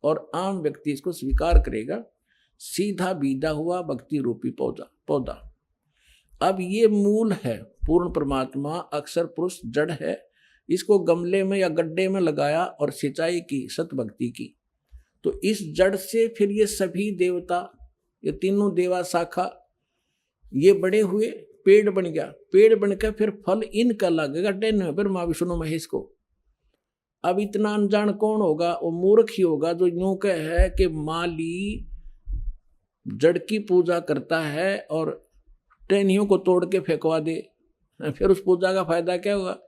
और आम व्यक्ति इसको स्वीकार करेगा, सीधा बीजा हुआ भक्ति रूपी पौधा। अब ये मूल है, पूर्ण परमात्मा अक्षर पुरुष जड़ है, इसको गमले में या गड्ढे में लगाया और सिंचाई की, सत भक्ति की, तो इस जड़ से फिर ये सभी देवता, ये तीनों देवा शाखा, ये बड़े हुए, पेड़ बन गया। पेड़ बनकर फिर फल इनका लगेगा टहनियों पर, माँ विष्णु महेश को। अब इतना अनजान कौन होगा? वो मूर्ख ही होगा जो यूं कह है कि माली जड़ की पूजा करता है और टहनियों को तोड़ के फेंकवा दे, फिर उस पूजा का फायदा क्या होगा?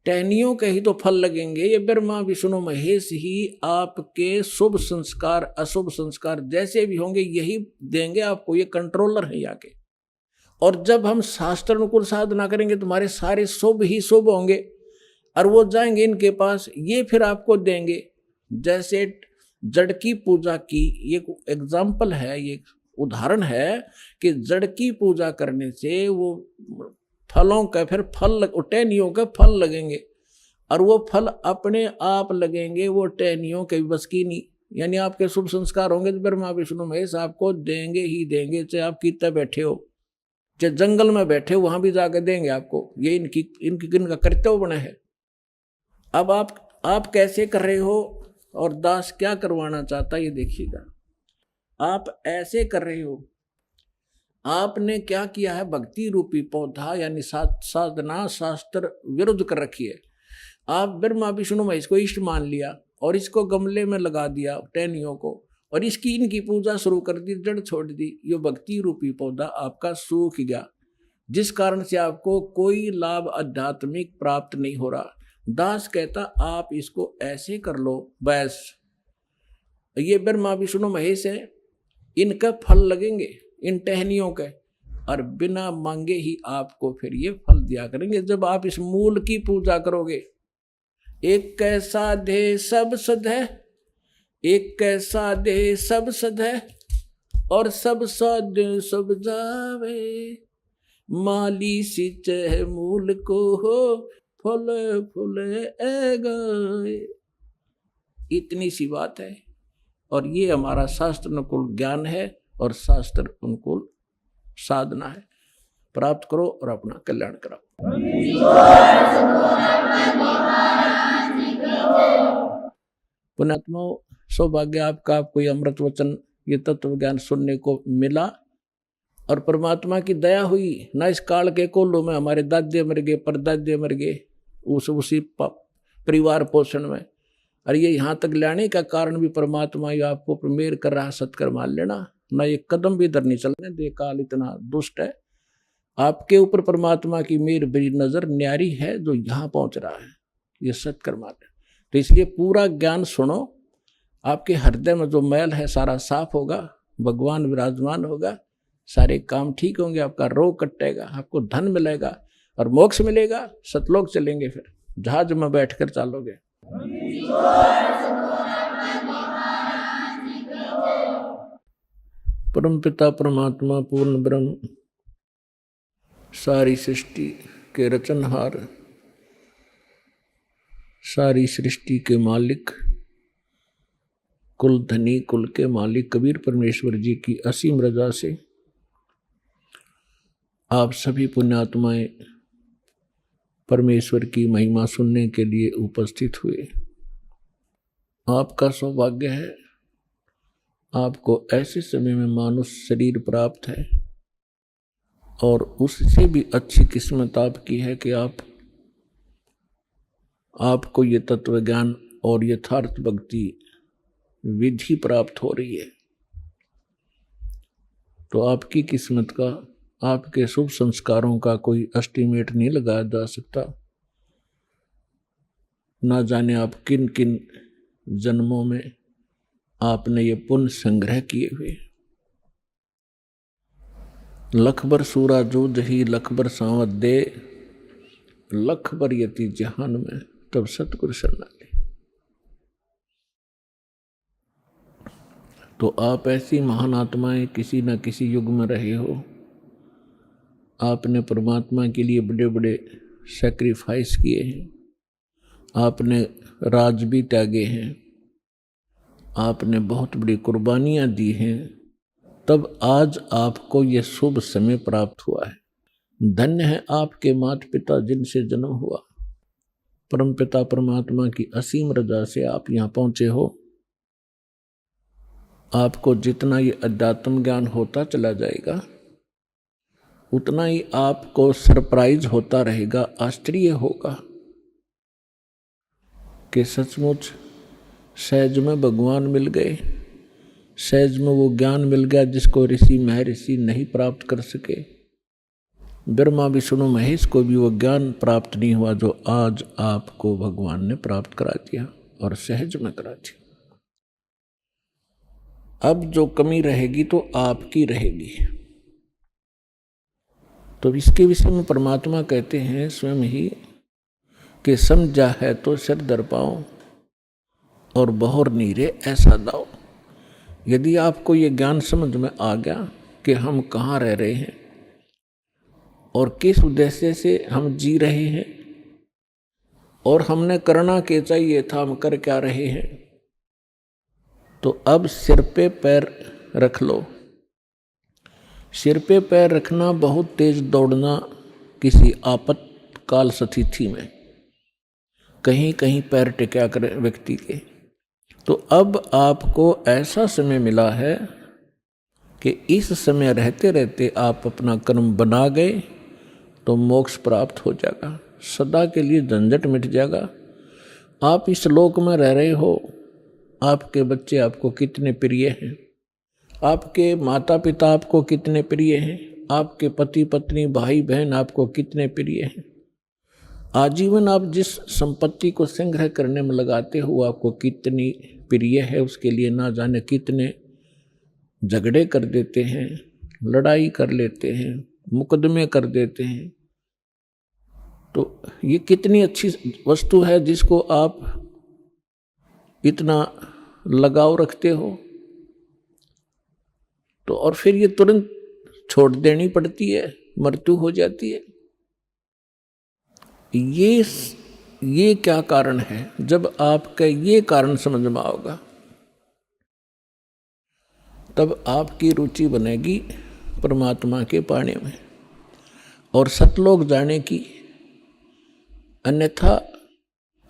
टहनियों के ही तो फल लगेंगे। ये ब्रह्मा विष्णु महेश ही आपके शुभ संस्कार अशुभ संस्कार जैसे भी होंगे यही देंगे आपको, ये कंट्रोलर है यहाँ के। और जब हम शास्त्र अनुकूल साधना करेंगे तुम्हारे सारे शुभ ही शुभ होंगे और वो जाएंगे इनके पास, ये फिर आपको देंगे। जैसे जड़ की पूजा की ये एग्जाम्पल है, ये उदाहरण है कि जड़ की पूजा करने से वो फलों का फिर फल टहनियों के फल लगेंगे और वो फल अपने आप लगेंगे, वो टहनियों के बस की नहीं। यानी आपके शुभ संस्कार होंगे तो ब्रह्मा विष्णु महेश आपको देंगे ही देंगे, चाहे आप कितना बैठे हो, चाहे जंगल में बैठे हो वहां भी जाकर देंगे आपको। ये इनका कर्तव्य बना है। अब आप कैसे कर रहे हो और दास क्या करवाना चाहता है ये देखिएगा। आप ऐसे कर रहे हो, आपने क्या किया है? भक्ति रूपी पौधा यानी साधना शास्त्र विरुद्ध कर रखी है। आप ब्रह्मा विष्णु महेश को इष्ट मान लिया और इसको गमले में लगा दिया टहनियों को, और इनकी पूजा शुरू कर दी, जड़ छोड़ दी। ये भक्ति रूपी पौधा आपका सूख गया, जिस कारण से आपको कोई लाभ आध्यात्मिक प्राप्त नहीं हो रहा। दास कहता आप इसको ऐसे कर लो, बस ये ब्रह्मा विष्णु महेश है, इनका फल लगेंगे इन टहनियों के, और बिना मांगे ही आपको फिर ये फल दिया करेंगे जब आप इस मूल की पूजा करोगे। एक कैसा दे सब सद है, एक कैसा दे सब सद है, और सब सद सब जावे, माली सिंचै मूल को हो, फल फूल गए। इतनी सी बात है, और ये हमारा शास्त्र अनुकूल ज्ञान है और शास्त्र अनुकूल साधना है। प्राप्त करो और अपना कल्याण कराओ। पुण्यात्माओं, सौभाग्य आपका, आपको ये अमृत वचन, ये तत्व ज्ञान सुनने को मिला और परमात्मा की दया हुई। ना इस काल के कोल्हू में हमारे दादे मर गए, परदादे मर गए उसी परिवार पोषण में, और ये यहाँ तक लाने का कारण भी परमात्मा ये आपको मेहर कर रहा, सत्कर मान लेना। ना ये कदम भी इधर नहीं चलने दे, काल इतना दुष्ट है। आपके ऊपर परमात्मा की मेहर बड़ी नजर न्यारी है जो यहाँ पहुँच रहा है, ये सत्कर मान ले। तो इसलिए पूरा ज्ञान सुनो, आपके हृदय में जो मैल है सारा साफ होगा, भगवान विराजमान होगा, सारे काम ठीक होंगे, आपका रोग कटेगा, आपको धन मिलेगा और मोक्ष मिलेगा, सतलोक चलेंगे, फिर जहाज में बैठकर चलोगे। परम पिता परमात्मा पूर्ण ब्रह्म, सारी सृष्टि के रचनहार, सारी सृष्टि के मालिक, कुल धनी कुल के मालिक कबीर परमेश्वर जी की असीम रजा से आप सभी पुण्यात्माएं परमेश्वर की महिमा सुनने के लिए उपस्थित हुए। आपका सौभाग्य है, आपको ऐसे समय में मानुष शरीर प्राप्त है, और उससे भी अच्छी किस्मत आपकी है कि आपको ये तत्व ज्ञान और यथार्थ भक्ति विधि प्राप्त हो रही है। तो आपकी किस्मत का, आपके शुभ संस्कारों का कोई एस्टीमेट नहीं लगाया जा सकता। ना जाने आप किन किन जन्मों में आपने ये पुण्य संग्रह किए हुए। लख बर सूरा जूझ ही लख बर सांवत दे, लख बर यति जहान में तब सतगुरु शरणाले। तो आप ऐसी महान आत्माएं किसी न किसी युग में रहे हो। आपने परमात्मा के लिए बड़े बड़े सैक्रिफाइस किए हैं, आपने राज भी त्यागे हैं, आपने बहुत बड़ी कुर्बानियां दी हैं, तब आज आपको ये शुभ समय प्राप्त हुआ है। धन्य है आपके माता पिता जिनसे जन्म हुआ। परम पिता परमात्मा की असीम रजा से आप यहाँ पहुँचे हो। आपको जितना ये अध्यात्म ज्ञान होता चला जाएगा उतना ही आपको सरप्राइज होता रहेगा, आश्चर्य होगा कि सचमुच सहज में भगवान मिल गए, सहज में वो ज्ञान मिल गया जिसको ऋषि महर्षि नहीं प्राप्त कर सके। ब्रह्मा विष्णु महेश को भी वो ज्ञान प्राप्त नहीं हुआ जो आज आपको भगवान ने प्राप्त करा दिया और सहज में करा दिया। अब जो कमी रहेगी तो आपकी रहेगी। तो इसके विषय में परमात्मा कहते हैं स्वयं ही कि समझा है तो सिर दर पाओ और बहुर नीरे ऐसा दाओ। यदि आपको ये ज्ञान समझ में आ गया कि हम कहाँ रह रहे हैं और किस उद्देश्य से हम जी रहे हैं और हमने करना क्या चाहिए था, हम कर क्या रहे हैं, तो अब सिर पे पैर रख लो। सिर पे पैर रखना बहुत तेज दौड़ना किसी आपातकाल स्थिति में कहीं कहीं पैर टिका कर व्यक्ति के। तो अब आपको ऐसा समय मिला है कि इस समय रहते रहते आप अपना कर्म बना गए तो मोक्ष प्राप्त हो जाएगा, सदा के लिए झंझट मिट जाएगा। आप इस लोक में रह रहे हो, आपके बच्चे आपको कितने प्रिय हैं, आपके माता पिता आपको कितने प्रिय हैं, आपके पति पत्नी भाई बहन आपको कितने प्रिय हैं। आजीवन आप जिस संपत्ति को संग्रह करने में लगाते हो आपको कितनी प्रिय है, उसके लिए ना जाने कितने झगड़े कर देते हैं, लड़ाई कर लेते हैं, मुकदमे कर देते हैं। तो ये कितनी अच्छी वस्तु है जिसको आप इतना लगाव रखते हो, तो और फिर ये तुरंत छोड़ देनी पड़ती है, मृत्यु हो जाती है। ये क्या कारण है? जब आपका ये कारण समझ में आओगा तब आपकी रुचि बनेगी परमात्मा के पाने में और सतलोक जाने की। अन्यथा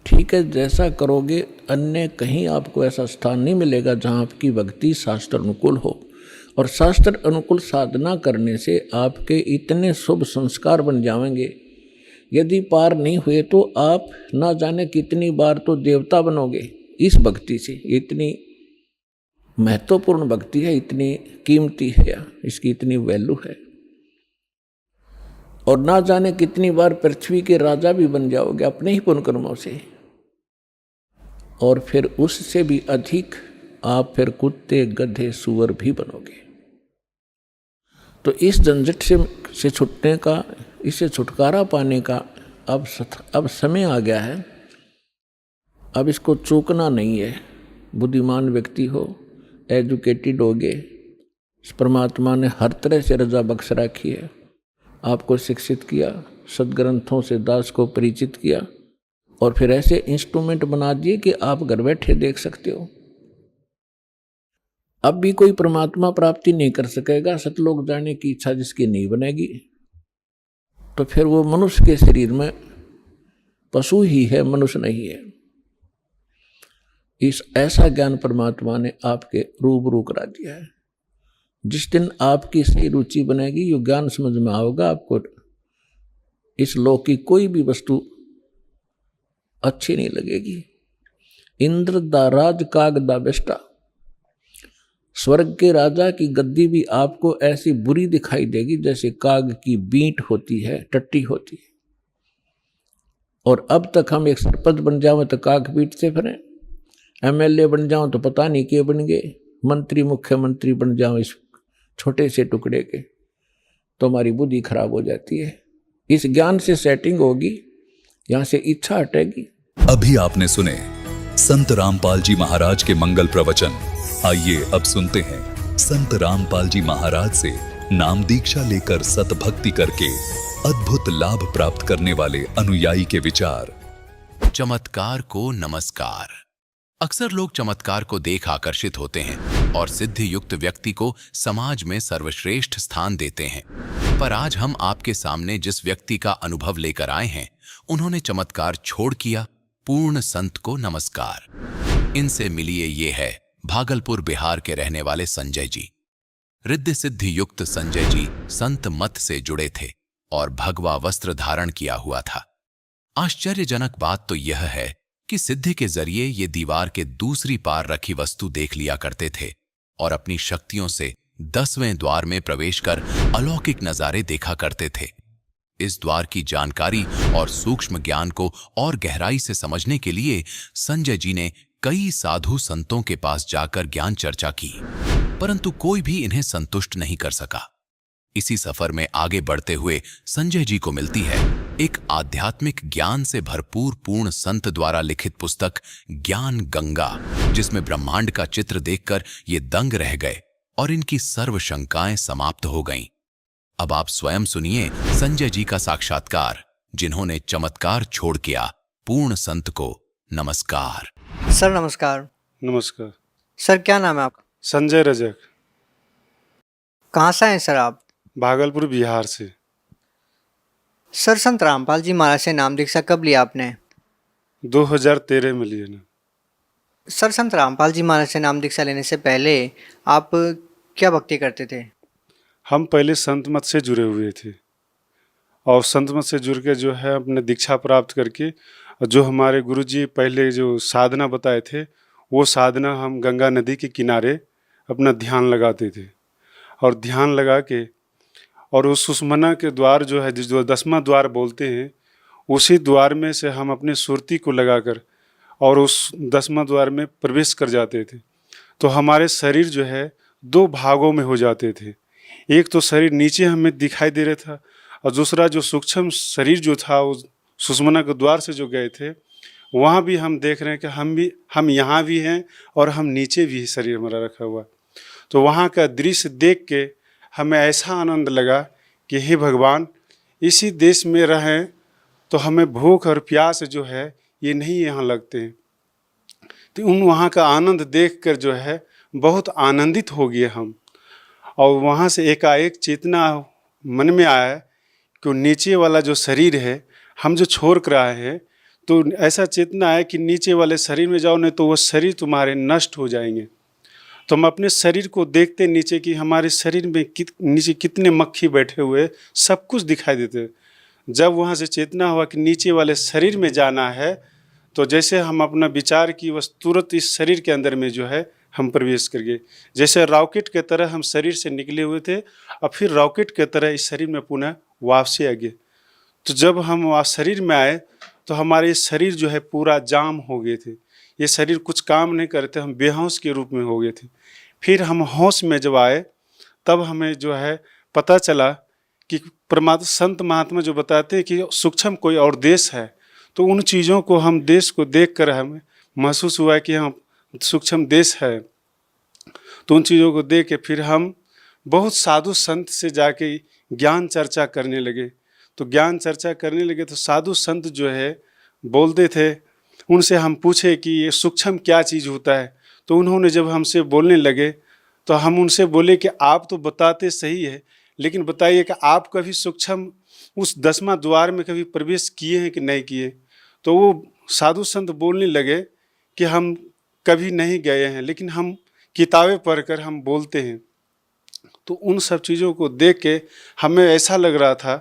ठीक है, जैसा करोगे अन्य कहीं आपको ऐसा स्थान नहीं मिलेगा जहाँ आपकी भक्ति शास्त्र अनुकूल हो। और शास्त्र अनुकूल साधना करने से आपके इतने शुभ संस्कार बन जाएंगे, यदि पार नहीं हुए तो आप ना जाने कितनी बार तो देवता बनोगे इस भक्ति से। इतनी महत्वपूर्ण भक्ति है, इतनी कीमती है, इसकी इतनी वैल्यू है। और ना जाने कितनी बार पृथ्वी के राजा भी बन जाओगे अपने ही पुण्य कर्मों से। और फिर उससे भी अधिक आप फिर कुत्ते गधे सुअर भी बनोगे। तो इस झंझट से छूटने का, इससे छुटकारा पाने का अब समय आ गया है। अब इसको चूकना नहीं है। बुद्धिमान व्यक्ति हो, एजुकेटेड होगे, परमात्मा ने हर तरह से रजा बख्श रखी है, आपको शिक्षित किया, सदग्रंथों से दास को परिचित किया और फिर ऐसे इंस्ट्रूमेंट बना दिए कि आप घर बैठे देख सकते हो। अब भी कोई परमात्मा प्राप्ति नहीं कर सकेगा, सतलोक जाने की इच्छा जिसकी नहीं बनेगी, तो फिर वो मनुष्य के शरीर में पशु ही है, मनुष्य नहीं है। इस ऐसा ज्ञान परमात्मा ने आपके रूबरू करा दिया है। जिस दिन आपकी सही रुचि बनेगी, यो ज्ञान समझ में आओगा, आपको इस लोक की कोई भी वस्तु अच्छी नहीं लगेगी। इंद्र दा राज काग दा बेष्टा, स्वर्ग के राजा की गद्दी भी आपको ऐसी बुरी दिखाई देगी जैसे काग की बींट होती है, टट्टी होती है। और अब तक हम एक सरपंच बन जाओ तो काग पीटते फिरें, एमएलए बन जाओ तो पता नहीं क्या बन गए, मंत्री मुख्यमंत्री बन जाओ इस छोटे से टुकड़े के, तो हमारी बुद्धि खराब हो जाती है। इस ज्ञान से सेटिंग होगी, यहां से इच्छा हटेगी। अभी आपने सुने संत रामपाल जी महाराज के मंगल प्रवचन। आइए अब सुनते हैं संत रामपाल जी महाराज से नाम दीक्षा लेकर सतभक्ति करके अद्भुत लाभ प्राप्त करने वाले अनुयायी के विचार। चमत्कार को नमस्कार। अक्सर लोग चमत्कार को देख आकर्षित होते हैं और सिद्धि युक्त व्यक्ति को समाज में सर्वश्रेष्ठ स्थान देते हैं। पर आज हम आपके सामने जिस व्यक्ति का अनुभव लेकर आए हैं, उन्होंने चमत्कार छोड़ किया। पूर्ण संत को नमस्कार। इनसे मिलिए, ये है भागलपुर बिहार के रहने वाले संजय जी। रिद्धि सिद्धि युक्त संजय जी संत मत से जुड़े थे और भगवा वस्त्र धारण किया हुआ था। आश्चर्यजनक बात तो यह है कि सिद्धि के जरिए ये दीवार के दूसरी पार रखी वस्तु देख लिया करते थे और अपनी शक्तियों से 10वें द्वार में प्रवेश कर अलौकिक नजारे देखा करते थे। इस द्वार की जानकारी और सूक्ष्म ज्ञान को और गहराई से समझने के लिए संजय जी ने कई साधु संतों के पास जाकर ज्ञान चर्चा की, परंतु कोई भी इन्हें संतुष्ट नहीं कर सका। इसी सफर में आगे बढ़ते हुए संजय जी को मिलती है एक आध्यात्मिक ज्ञान से भरपूर पूर्ण संत द्वारा लिखित पुस्तक ज्ञान गंगा, जिसमें ब्रह्मांड का चित्र देखकर ये दंग रह गए और इनकी सर्व शंकाएं समाप्त हो गईं। अब आप स्वयं सुनिए संजय जी का साक्षात्कार, जिन्होंने चमत्कार छोड़ किया। पूर्ण संत को नमस्कार। सर नमस्कार। नमस्कार। सर क्या नाम है आपका? संजय रजक। कहाँ से हैं सर आप? भागलपुर बिहार से। सर संत रामपाल जी महाराज से नाम दीक्षा कब लिया आपने? 2013 में लिए ना। सर संत रामपाल जी महाराज से नाम दीक्षा लेने से पहले आप क्या भक्ति करते थे? हम पहले संत मत से जुड़े हुए थे और संत मत से जुड़ के जो है अपने दीक्षा प्राप्त करके जो हमारे गुरुजी पहले जो साधना बताए थे वो साधना हम गंगा नदी के किनारे अपना ध्यान लगाते थे और ध्यान लगा के और उस सुषमना के द्वार जो है जो 10वां द्वार बोलते हैं उसी द्वार में से हम अपनी सुरती को लगाकर और उस 10वां द्वार में प्रवेश कर जाते थे। तो हमारे शरीर जो है 2 भागों में हो जाते थे। एक तो शरीर नीचे हमें दिखाई दे रहा था और दूसरा जो सूक्ष्म शरीर जो था उस सुषमना के द्वार से जो गए थे वहाँ भी हम देख रहे हैं कि हम यहाँ भी हैं और हम नीचे भी शरीर हमारा रखा हुआ। तो वहाँ का दृश्य देख के हमें ऐसा आनंद लगा कि हे भगवान, इसी देश में रहें तो हमें भूख और प्यास जो है ये नहीं यहाँ लगते हैं। तो उन वहाँ का आनंद देखकर जो है बहुत आनंदित हो गए हम। और वहाँ से एकाएक चेतना मन में आया कि नीचे वाला जो शरीर है हम जो छोड़ कर आए हैं, तो ऐसा चेतना है कि नीचे वाले शरीर में जाओ नहीं तो वो शरीर तुम्हारे नष्ट हो जाएंगे। तो हम अपने शरीर को देखते नीचे कि हमारे शरीर में नीचे कितने मक्खी बैठे हुए सब कुछ दिखाई देते। जब वहाँ से चेतना हुआ कि नीचे वाले शरीर में जाना है तो जैसे हम अपना विचार की बस तुरंत इस शरीर के अंदर में जो है हम प्रवेश कर गए। जैसे रॉकेट के तरह हम शरीर से निकले हुए थे और फिर रॉकेट के तरह इस शरीर में पुनः वापसी आ गए। तो जब हम वहाँ शरीर में आए तो हमारे शरीर जो है पूरा जाम हो गए थे। ये शरीर कुछ काम नहीं करते, हम बेहोश के रूप में हो गए थे। फिर हम होश में जब आए तब हमें जो है पता चला कि परमात्मा संत महात्मा जो बताते हैं कि सूक्ष्म कोई और देश है, तो उन चीज़ों को हम देश को देख कर हमें महसूस हुआ कि हम सूक्ष्म देश है। तो उन चीज़ों को देख के फिर हम बहुत साधु संत से जाके ज्ञान चर्चा करने लगे। तो ज्ञान चर्चा करने लगे तो साधु संत जो है बोलते थे, उनसे हम पूछे कि ये सूक्ष्म क्या चीज़ होता है। तो उन्होंने जब हमसे बोलने लगे तो हम उनसे बोले कि आप तो बताते सही है, लेकिन बताइए कि आप कभी सूक्ष्म उस 10वां द्वार में कभी प्रवेश किए हैं कि नहीं किए। तो वो साधु संत बोलने लगे कि हम कभी नहीं गए हैं, लेकिन हम किताबें पढ़कर हम बोलते हैं। तो उन सब चीज़ों को देख के हमें ऐसा लग रहा था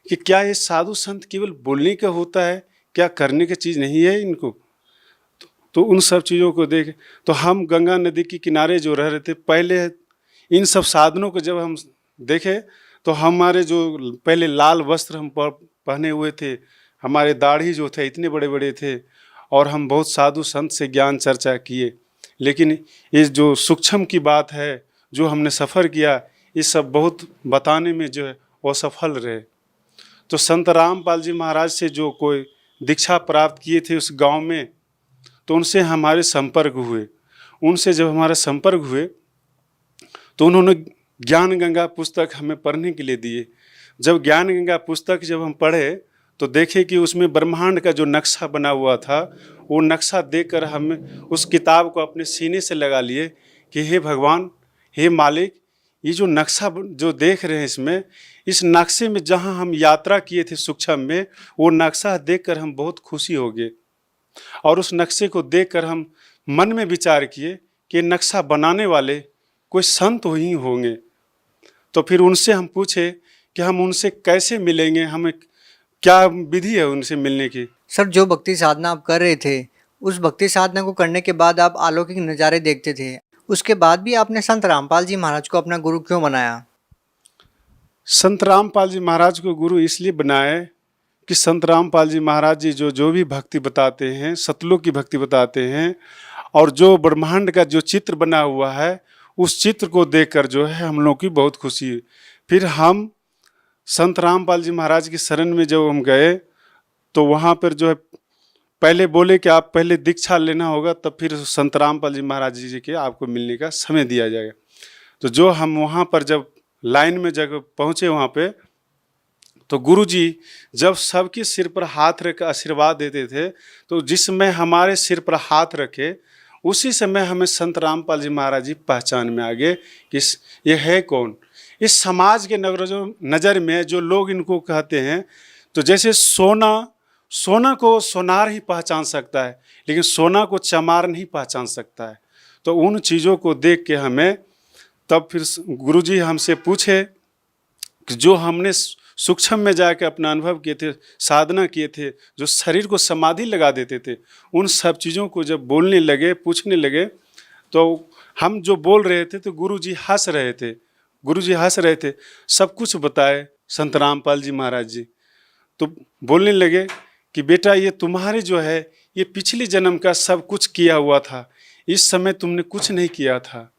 कि क्या ये साधु संत केवल बोलने का होता है, क्या करने की चीज़ नहीं है इनको। तो उन सब चीज़ों को देख तो हम गंगा नदी के किनारे जो रह रहे थे, पहले इन सब साधनों को जब हम देखे तो हमारे जो पहले लाल वस्त्र हम पहने हुए थे, हमारे दाढ़ी जो थे इतने बड़े बड़े थे और हम बहुत साधु संत से ज्ञान चर्चा किए। लेकिन ये जो सूक्ष्म की बात है जो हमने सफ़र किया, ये सब बहुत बताने में जो है वो सफल रहे। तो संत रामपाल जी महाराज से जो कोई दीक्षा प्राप्त किए थे उस गांव में, तो उनसे हमारे संपर्क हुए। उनसे जब हमारा संपर्क हुए तो उन्होंने ज्ञान गंगा पुस्तक हमें पढ़ने के लिए दिए। जब ज्ञान गंगा पुस्तक जब हम पढ़े तो देखे कि उसमें ब्रह्मांड का जो नक्शा बना हुआ था, वो नक्शा देखकर हम उस किताब को अपने सीने से लगा लिए कि हे भगवान, हे मालिक, ये जो नक्शा जो देख रहे हैं इसमें, इस नक्शे में जहाँ हम यात्रा किए थे सूक्ष्म में, वो नक्शा देखकर हम बहुत खुशी हो गए। और उस नक्शे को देखकर हम मन में विचार किए कि नक्शा बनाने वाले कोई संत ही होंगे। तो फिर उनसे हम पूछे कि हम उनसे कैसे मिलेंगे, हमें क्या विधि है उनसे मिलने की। सर जो भक्ति साधना आप कर रहे थे, उस भक्ति साधना को करने के बाद आप अलौकिक नज़ारे देखते थे, उसके बाद भी आपने संत रामपाल जी महाराज को अपना गुरु क्यों बनाया? संत रामपाल जी महाराज को गुरु इसलिए बनाए कि संत रामपाल जी महाराज जी जो भी भक्ति बताते हैं, सतलोक की भक्ति बताते हैं, और जो ब्रह्मांड का जो चित्र बना हुआ है उस चित्र को देखकर जो है हम लोग की बहुत खुशी है। फिर हम संत रामपाल जी महाराज की शरण में जब हम गए तो वहाँ पर जो है पहले बोले कि आप पहले दीक्षा लेना होगा, तब फिर संत रामपाल जी महाराज जी के आपको मिलने का समय दिया जाएगा। तो जो हम वहाँ पर जब लाइन में जब पहुँचे वहाँ पे, तो गुरु जी जब सबके सिर पर हाथ रख आशीर्वाद देते थे, तो जिस समय हमारे सिर पर हाथ रखे उसी समय हमें संत रामपाल जी महाराज जी पहचान में आ गए कि ये है कौन। इस समाज के नज़र में जो लोग इनको कहते हैं, तो जैसे सोना को सोनार ही पहचान सकता है, लेकिन सोना को चमार नहीं पहचान सकता है। तो उन चीज़ों को देख के हमें तब फिर गुरुजी हमसे पूछे कि जो हमने सूक्ष्म में जाकर अपना अनुभव किए थे, साधना किए थे, जो शरीर को समाधि लगा देते थे, उन सब चीज़ों को जब बोलने लगे, पूछने लगे, तो हम जो बोल रहे थे तो गुरुजी हंस रहे थे। गुरुजी हंस रहे थे, सब कुछ बताए संत रामपाल जी महाराज जी। तो बोलने लगे कि बेटा ये तुम्हारे जो है ये पिछले जन्म का सब कुछ किया हुआ था, इस समय तुमने कुछ नहीं किया था।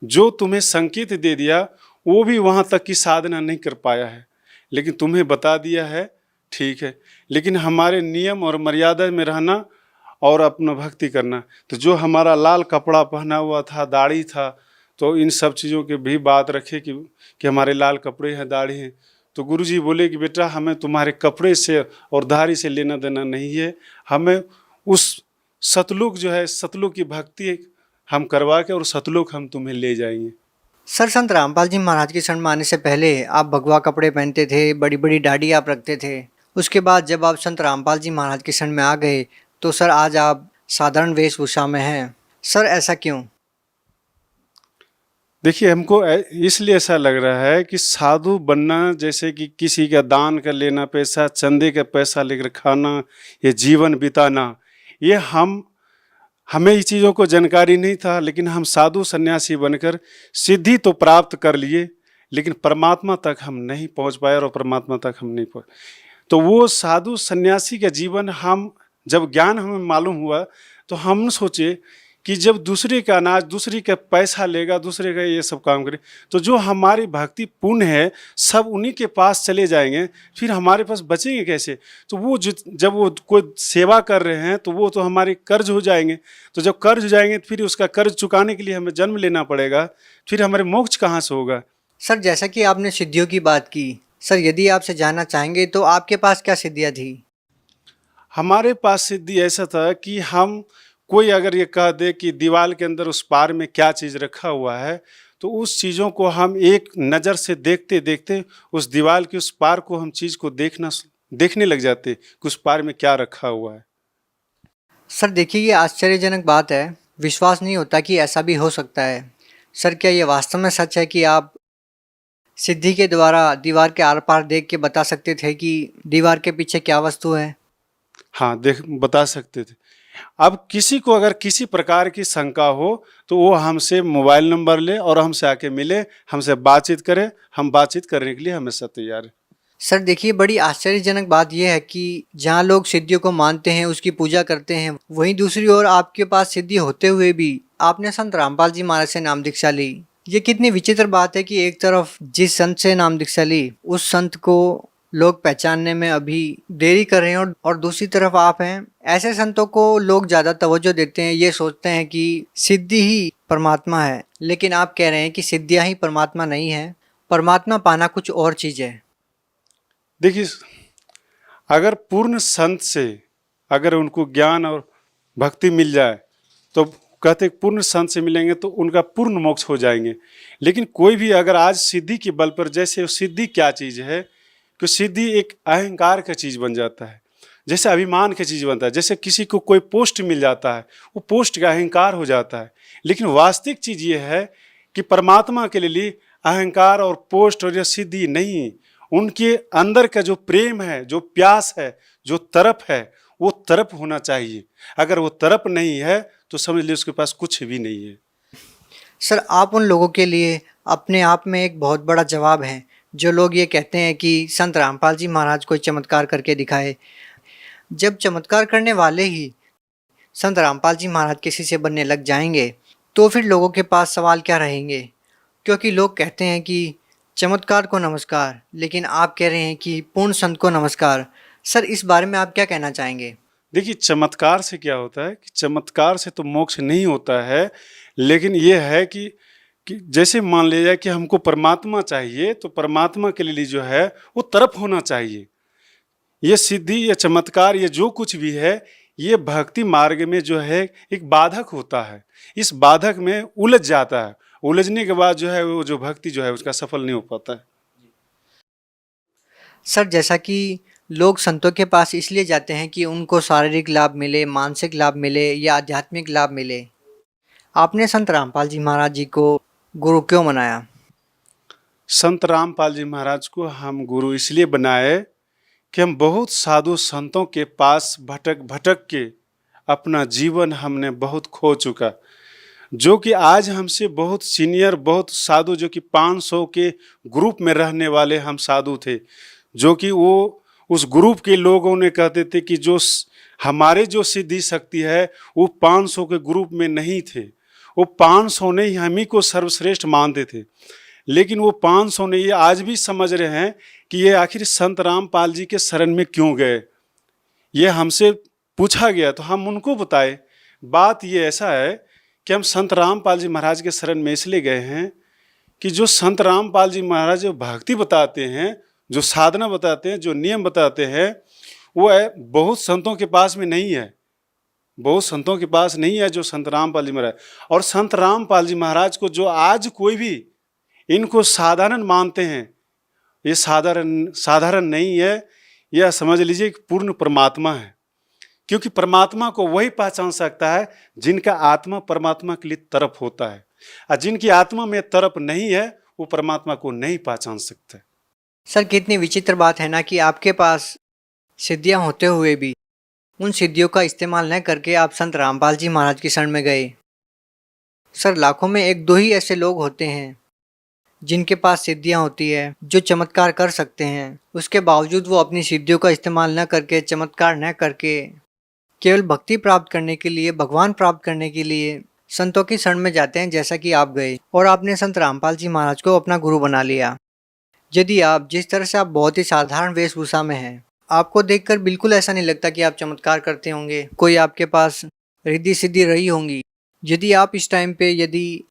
जो तुम्हें संकेत दे दिया वो भी वहाँ तक की साधना नहीं कर पाया है, लेकिन तुम्हें बता दिया है, ठीक है। लेकिन हमारे नियम और मर्यादा में रहना और अपना भक्ति करना। तो जो हमारा लाल कपड़ा पहना हुआ था, दाढ़ी था, तो इन सब चीज़ों के भी बात रखे कि हमारे लाल कपड़े हैं, दाढ़ी हैं। तो गुरुजी बोले कि बेटा हमें तुम्हारे कपड़े से और दाढ़ी से लेना देना नहीं है, हमें उस सतलोक जो है, सतलोक की भक्ति हम करवा के और सतलोक हम तुम्हें ले जाएंगे। सर संत रामपाल जी महाराज की शरण में आने से पहले आप भगवा कपड़े पहनते थे, बड़ी बड़ी दाढ़ी आप रखते थे। उसके बाद जब आप संत रामपाल जी महाराज की शरण में आ गए तो सर आज आप साधारण वेशभूषा में हैं। सर ऐसा क्यों? देखिए हमको इसलिए ऐसा लग रहा है कि साधु बनना जैसे कि किसी का दान कर लेना पैसा, चंदे का पैसा लेकर खाना, ये जीवन बिताना, ये हमें ये चीज़ों को जानकारी नहीं था। लेकिन हम साधु सन्यासी बनकर सिद्धि तो प्राप्त कर लिए, लेकिन परमात्मा तक हम नहीं पहुंच पाए और परमात्मा तक हम नहीं पहुंच। तो वो साधु सन्यासी का जीवन हम जब ज्ञान हमें मालूम हुआ तो हम सोचे कि जब दूसरे का अनाज, दूसरे का पैसा लेगा, दूसरे का ये सब काम करे, तो जो हमारी भक्ति पुण्य है सब उन्हीं के पास चले जाएंगे, फिर हमारे पास बचेंगे कैसे? तो वो जब वो कोई सेवा कर रहे हैं तो वो तो हमारे कर्ज हो जाएंगे। तो जब कर्ज हो जाएंगे तो फिर उसका कर्ज चुकाने के लिए हमें जन्म लेना पड़ेगा, फिर हमारे मोक्ष कहाँ से होगा? सर जैसा कि आपने सिद्धियों की बात की, सर यदि आपसे जानना चाहेंगे तो आपके पास क्या सिद्धियाँ थी? हमारे पास सिद्धि ऐसा था कि हम कोई अगर ये कह दे कि दीवार के अंदर उस पार में क्या चीज़ रखा हुआ है, तो उस चीज़ों को हम एक नज़र से देखते देखते उस दीवार के उस पार को हम चीज़ को देखने लग जाते कि उस पार में क्या रखा हुआ है। सर देखिए ये आश्चर्यजनक बात है, विश्वास नहीं होता कि ऐसा भी हो सकता है। सर क्या ये वास्तव में सच है कि आप सिद्धि के द्वारा दीवार के आर पार देख के बता सकते थे कि दीवार के पीछे क्या वस्तु है? हाँ, बता सकते थे। अब किसी को अगर किसी प्रकार की शंका हो तो वो हमसे मोबाइल नंबर ले और हमसे आके मिले, हमसे बातचीत करे, हम बातचीत करने के लिए हमेशा तैयार है। सर देखिए बड़ी आश्चर्यजनक बात यह है कि जहाँ लोग सिद्धियों को मानते हैं, उसकी पूजा करते हैं, वहीं दूसरी ओर आपके पास सिद्धि होते हुए भी आपने संत रामपाल जी महाराज से नाम दीक्षा ली। ये कितनी विचित्र बात है कि एक तरफ जिस संत से नाम दीक्षा ली उस संत को लोग पहचानने में अभी देरी कर रहे हैं और दूसरी तरफ आप हैं। ऐसे संतों को लोग ज़्यादा तवज्जो देते हैं, ये सोचते हैं कि सिद्धि ही परमात्मा है, लेकिन आप कह रहे हैं कि सिद्धियाँ ही परमात्मा नहीं है, परमात्मा पाना कुछ और चीज़ है। देखिए अगर पूर्ण संत से अगर उनको ज्ञान और भक्ति मिल जाए तो कहते पूर्ण संत से मिलेंगे तो उनका पूर्ण मोक्ष हो जाएंगे। लेकिन कोई भी अगर आज सिद्धि के बल पर, जैसे सिद्धि क्या चीज़ है कि सिद्धि एक अहंकार का चीज़ बन जाता है। जैसे अभिमान की चीज़ बनता है, जैसे किसी को कोई पोस्ट मिल जाता है, वो पोस्ट का अहंकार हो जाता है। लेकिन वास्तविक चीज़ ये है कि परमात्मा के लिए अहंकार और पोस्ट और यह सिद्धि नहीं, उनके अंदर का जो प्रेम है, जो प्यास है, जो तरफ है, वो तरफ होना चाहिए। अगर वो तरफ नहीं है तो समझ लीजिए उसके पास कुछ भी नहीं है। सर, आप उन लोगों के लिए अपने आप में एक बहुत बड़ा जवाब हैं जो लोग ये कहते हैं कि संत रामपाल जी महाराज कोई चमत्कार करके दिखाए। जब चमत्कार करने वाले ही संत रामपाल जी महाराज किसी से बनने लग जाएंगे तो फिर लोगों के पास सवाल क्या रहेंगे? क्योंकि लोग कहते हैं कि चमत्कार को नमस्कार, लेकिन आप कह रहे हैं कि पूर्ण संत को नमस्कार। सर, इस बारे में आप क्या कहना चाहेंगे? देखिए, चमत्कार से क्या होता है कि चमत्कार से तो मोक्ष नहीं होता है, लेकिन ये है कि जैसे मान लिया कि हमको परमात्मा चाहिए तो परमात्मा के लिए जो है वो तरफ होना चाहिए। ये सिद्धि, ये चमत्कार, ये जो कुछ भी है, ये भक्ति मार्ग में जो है एक बाधक होता है। इस बाधक में उलझ जाता है, उलझने के बाद जो है वो जो भक्ति जो है उसका सफल नहीं हो पाता है। सर, जैसा कि लोग संतों के पास इसलिए जाते हैं कि उनको शारीरिक लाभ मिले, मानसिक लाभ मिले या आध्यात्मिक लाभ मिले, आपने संत रामपाल जी महाराज जी को गुरु क्यों बनाया? संत रामपाल जी महाराज को हम गुरु इसलिए बनाए कि हम बहुत साधु संतों के पास भटक भटक के अपना जीवन हमने बहुत खो चुका, जो कि आज हमसे बहुत सीनियर, बहुत साधु, जो कि 500 के ग्रुप में रहने वाले हम साधु थे, जो कि वो उस ग्रुप के लोगों ने कहते थे कि जो हमारे जो सिद्धि शक्ति है वो 500 के ग्रुप में नहीं थे, वो 500 ने ही हम ही को सर्वश्रेष्ठ मानते थे। लेकिन वो 500 ने ये आज भी समझ रहे हैं कि ये आखिर संत रामपाल जी के शरण में क्यों गए। ये हमसे पूछा गया तो हम उनको बताए। बात ये ऐसा है कि हम संत रामपाल जी महाराज के शरण में इसलिए गए हैं कि जो संत रामपाल जी महाराज जो भक्ति बताते हैं, जो साधना बताते हैं, जो नियम बताते हैं, वो है बहुत संतों के पास में नहीं है, बहुत संतों के पास नहीं है जो संत रामपाल जी महाराज। और संत रामपाल जी महाराज को जो आज कोई भी इनको साधारण मानते हैं, ये साधारण नहीं है, यह समझ लीजिए कि पूर्ण परमात्मा है। क्योंकि परमात्मा को वही पहचान सकता है जिनका आत्मा परमात्मा के लिए तरफ होता है, और जिनकी आत्मा में तरफ नहीं है वो परमात्मा को नहीं पहचान सकता। सर, कितनी विचित्र बात है ना कि आपके पास सिद्धियां होते हुए भी उन सिद्धियों का इस्तेमाल न करके आप संत रामपाल जी महाराज की शरण में गए। सर, लाखों में एक दो ही ऐसे लोग होते हैं जिनके पास सिद्धियां होती है, जो चमत्कार कर सकते हैं, उसके बावजूद वो अपनी सिद्धियों का इस्तेमाल न करके, चमत्कार न करके, केवल भक्ति प्राप्त करने के लिए, भगवान प्राप्त करने के लिए संतों की शरण में जाते हैं, जैसा कि आप गए और आपने संत रामपाल जी महाराज को अपना गुरु बना लिया। यदि आप जिस तरह से आप बहुत ही साधारण वेशभूषा में हैं, आपको देखकर बिल्कुल ऐसा नहीं लगता कि आप चमत्कार करते होंगे, कोई आपके पास रिद्धि सिद्धि रही होंगी। यदि आप इस टाइम पे यदि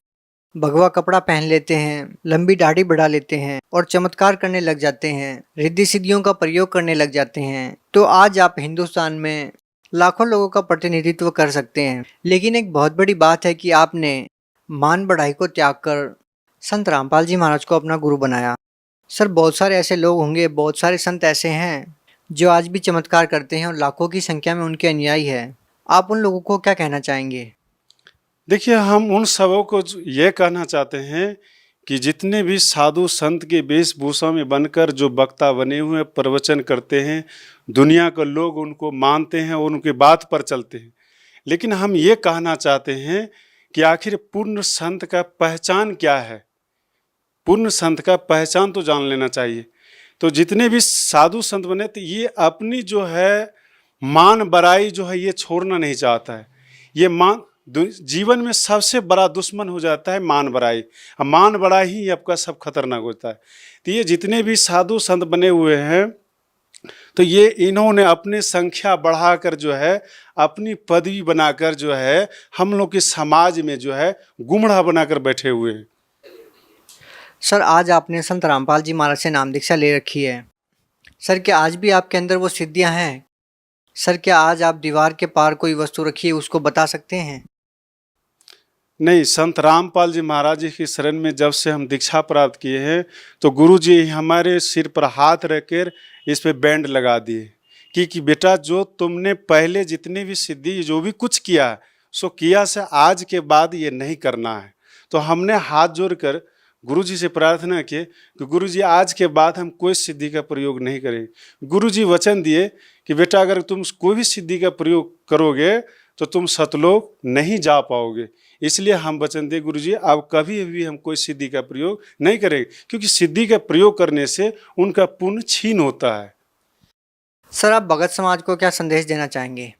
भगवा कपड़ा पहन लेते हैं, लंबी दाढ़ी बढ़ा लेते हैं और चमत्कार करने लग जाते हैं, रिद्धि सिद्धियों का प्रयोग करने लग जाते हैं, तो आज आप हिंदुस्तान में लाखों लोगों का प्रतिनिधित्व कर सकते हैं। लेकिन एक बहुत बड़ी बात है कि आपने मान बढ़ाई को त्याग कर संत रामपाल जी महाराज को अपना गुरु बनाया। सर, बहुत सारे ऐसे लोग होंगे, बहुत सारे संत ऐसे हैं जो आज भी चमत्कार करते हैं और लाखों की संख्या में उनके अनुयायी है। आप उन लोगों को क्या कहना चाहेंगे? देखिए, हम उन सबों को ये कहना चाहते हैं कि जितने भी साधु संत के वेशभूषा में बनकर जो वक्ता बने हुए प्रवचन करते हैं, दुनिया के लोग उनको मानते हैं और उनकी बात पर चलते हैं, लेकिन हम ये कहना चाहते हैं कि आखिर पूर्ण संत का पहचान क्या है। पूर्ण संत का पहचान तो जान लेना चाहिए। तो जितने भी साधु संत बने तो ये अपनी जो है मान बड़ाई जो है ये छोड़ना नहीं चाहता है। ये जीवन में सबसे बड़ा दुश्मन हो जाता है मान बड़ाई। मान बड़ाई ही आपका सब खतरनाक होता है। तो ये जितने भी साधु संत बने हुए हैं तो ये इन्होंने अपनी संख्या बढ़ाकर जो है अपनी पदवी बनाकर जो है हम लोग के समाज में जो है गुमड़ा बनाकर बैठे हुए हैं। सर, आज आपने संत रामपाल जी महाराज से नाम दीक्षा ले रखी है। सर, क्या आज भी आपके अंदर वो सिद्धियां हैं? सर, क्या आज आप दीवार के पार कोई वस्तु रखी है उसको बता सकते हैं? नहीं, संत रामपाल जी महाराज जी की शरण में जब से हम दीक्षा प्राप्त किए हैं तो गुरु जी हमारे सिर पर हाथ रखकर इस पे बैंड लगा दिए कि बेटा जो तुमने पहले जितनी भी सिद्धि जो भी कुछ किया है सो किया से आज के बाद ये नहीं करना है। तो हमने हाथ जोड़कर गुरुजी से प्रार्थना की कि गुरुजी आज के बाद हम कोई सिद्धि का प्रयोग नहीं करेंगे। गुरुजी वचन दिए कि बेटा अगर तुम कोई भी सिद्धि का प्रयोग करोगे तो तुम सतलोक नहीं जा पाओगे, इसलिए हम वचन दिए गुरुजी अब कभी भी हम कोई सिद्धि का प्रयोग नहीं करेंगे, क्योंकि सिद्धि का प्रयोग करने से उनका पुण्य छीन होता है। सर, आप भगत समाज को क्या संदेश देना चाहेंगे?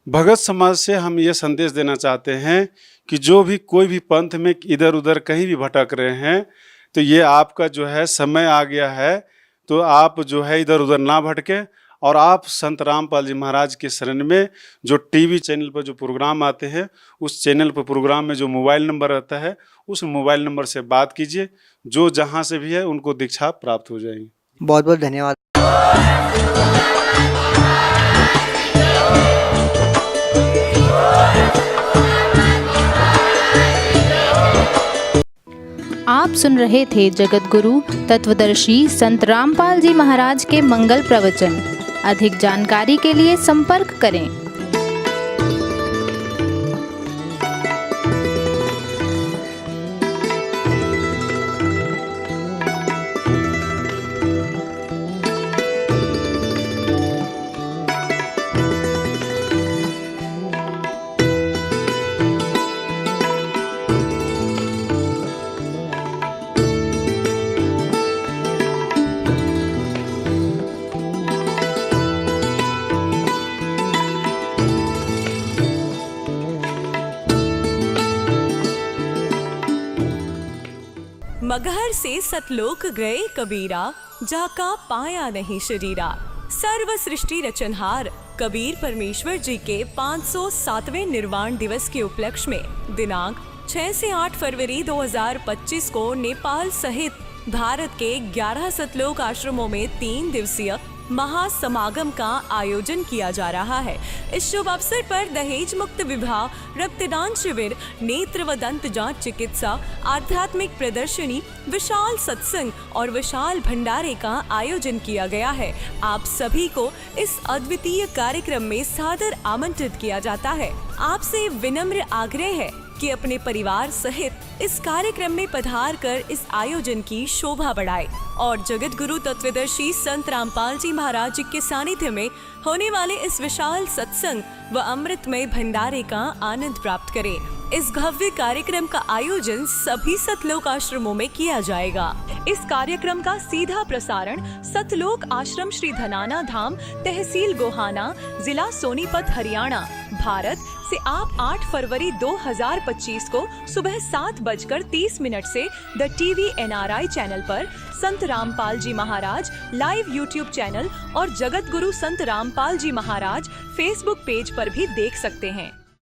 भगत समाज से हम ये संदेश देना चाहते हैं कि जो भी कोई भी पंथ में इधर उधर कहीं भी भटक रहे हैं तो ये आपका जो है समय आ गया है, तो आप जो है इधर उधर ना भटके और आप संत रामपाल जी महाराज के शरण में जो टीवी चैनल पर जो प्रोग्राम आते हैं उस चैनल पर प्रोग्राम में जो मोबाइल नंबर रहता है उस मोबाइल नंबर से बात कीजिए, जो जहाँ से भी है उनको दीक्षा प्राप्त हो जाएगी। बहुत बहुत धन्यवाद। आप सुन रहे थे जगत गुरु तत्वदर्शी संत रामपाल जी महाराज के मंगल प्रवचन। अधिक जानकारी के लिए संपर्क करें। मगहर से सतलोक गए कबीरा, जाका पाया नहीं शरीरा। सर्व सृष्टि रचनहार कबीर परमेश्वर जी के 507वें निर्वाण दिवस के उपलक्ष्य में दिनांक 6 से 8 फरवरी 2025 को नेपाल सहित भारत के 11 सतलोक आश्रमों में 3 दिवसीय महासमागम का आयोजन किया जा रहा है। इस शुभ अवसर पर दहेज मुक्त विवाह, रक्तदान शिविर, नेत्र व दंत जांच चिकित्सा, आध्यात्मिक प्रदर्शनी, विशाल सत्संग और विशाल भंडारे का आयोजन किया गया है। आप सभी को इस अद्वितीय कार्यक्रम में सादर आमंत्रित किया जाता है। आपसे विनम्र आग्रह है कि अपने परिवार सहित इस कार्यक्रम में पधार कर इस आयोजन की शोभा बढ़ाए और जगत गुरु तत्वदर्शी संत रामपाल जी महाराज के सानिध्य में होने वाले इस विशाल सत्संग व अमृतमय भंडारे का आनंद प्राप्त करें। इस भव्य कार्यक्रम का आयोजन सभी सतलोक आश्रमों में किया जाएगा। इस कार्यक्रम का सीधा प्रसारण सतलोक आश्रम श्री धनाना धाम, तहसील गोहाना, जिला सोनीपत, हरियाणा, भारत से आप 8 फरवरी 2025 को सुबह 7:30 से द टीवी NRI चैनल पर संत रामपाल जी महाराज लाइव YouTube चैनल और जगत गुरु संत रामपाल जी महाराज फेसबुक पेज पर भी देख सकते हैं।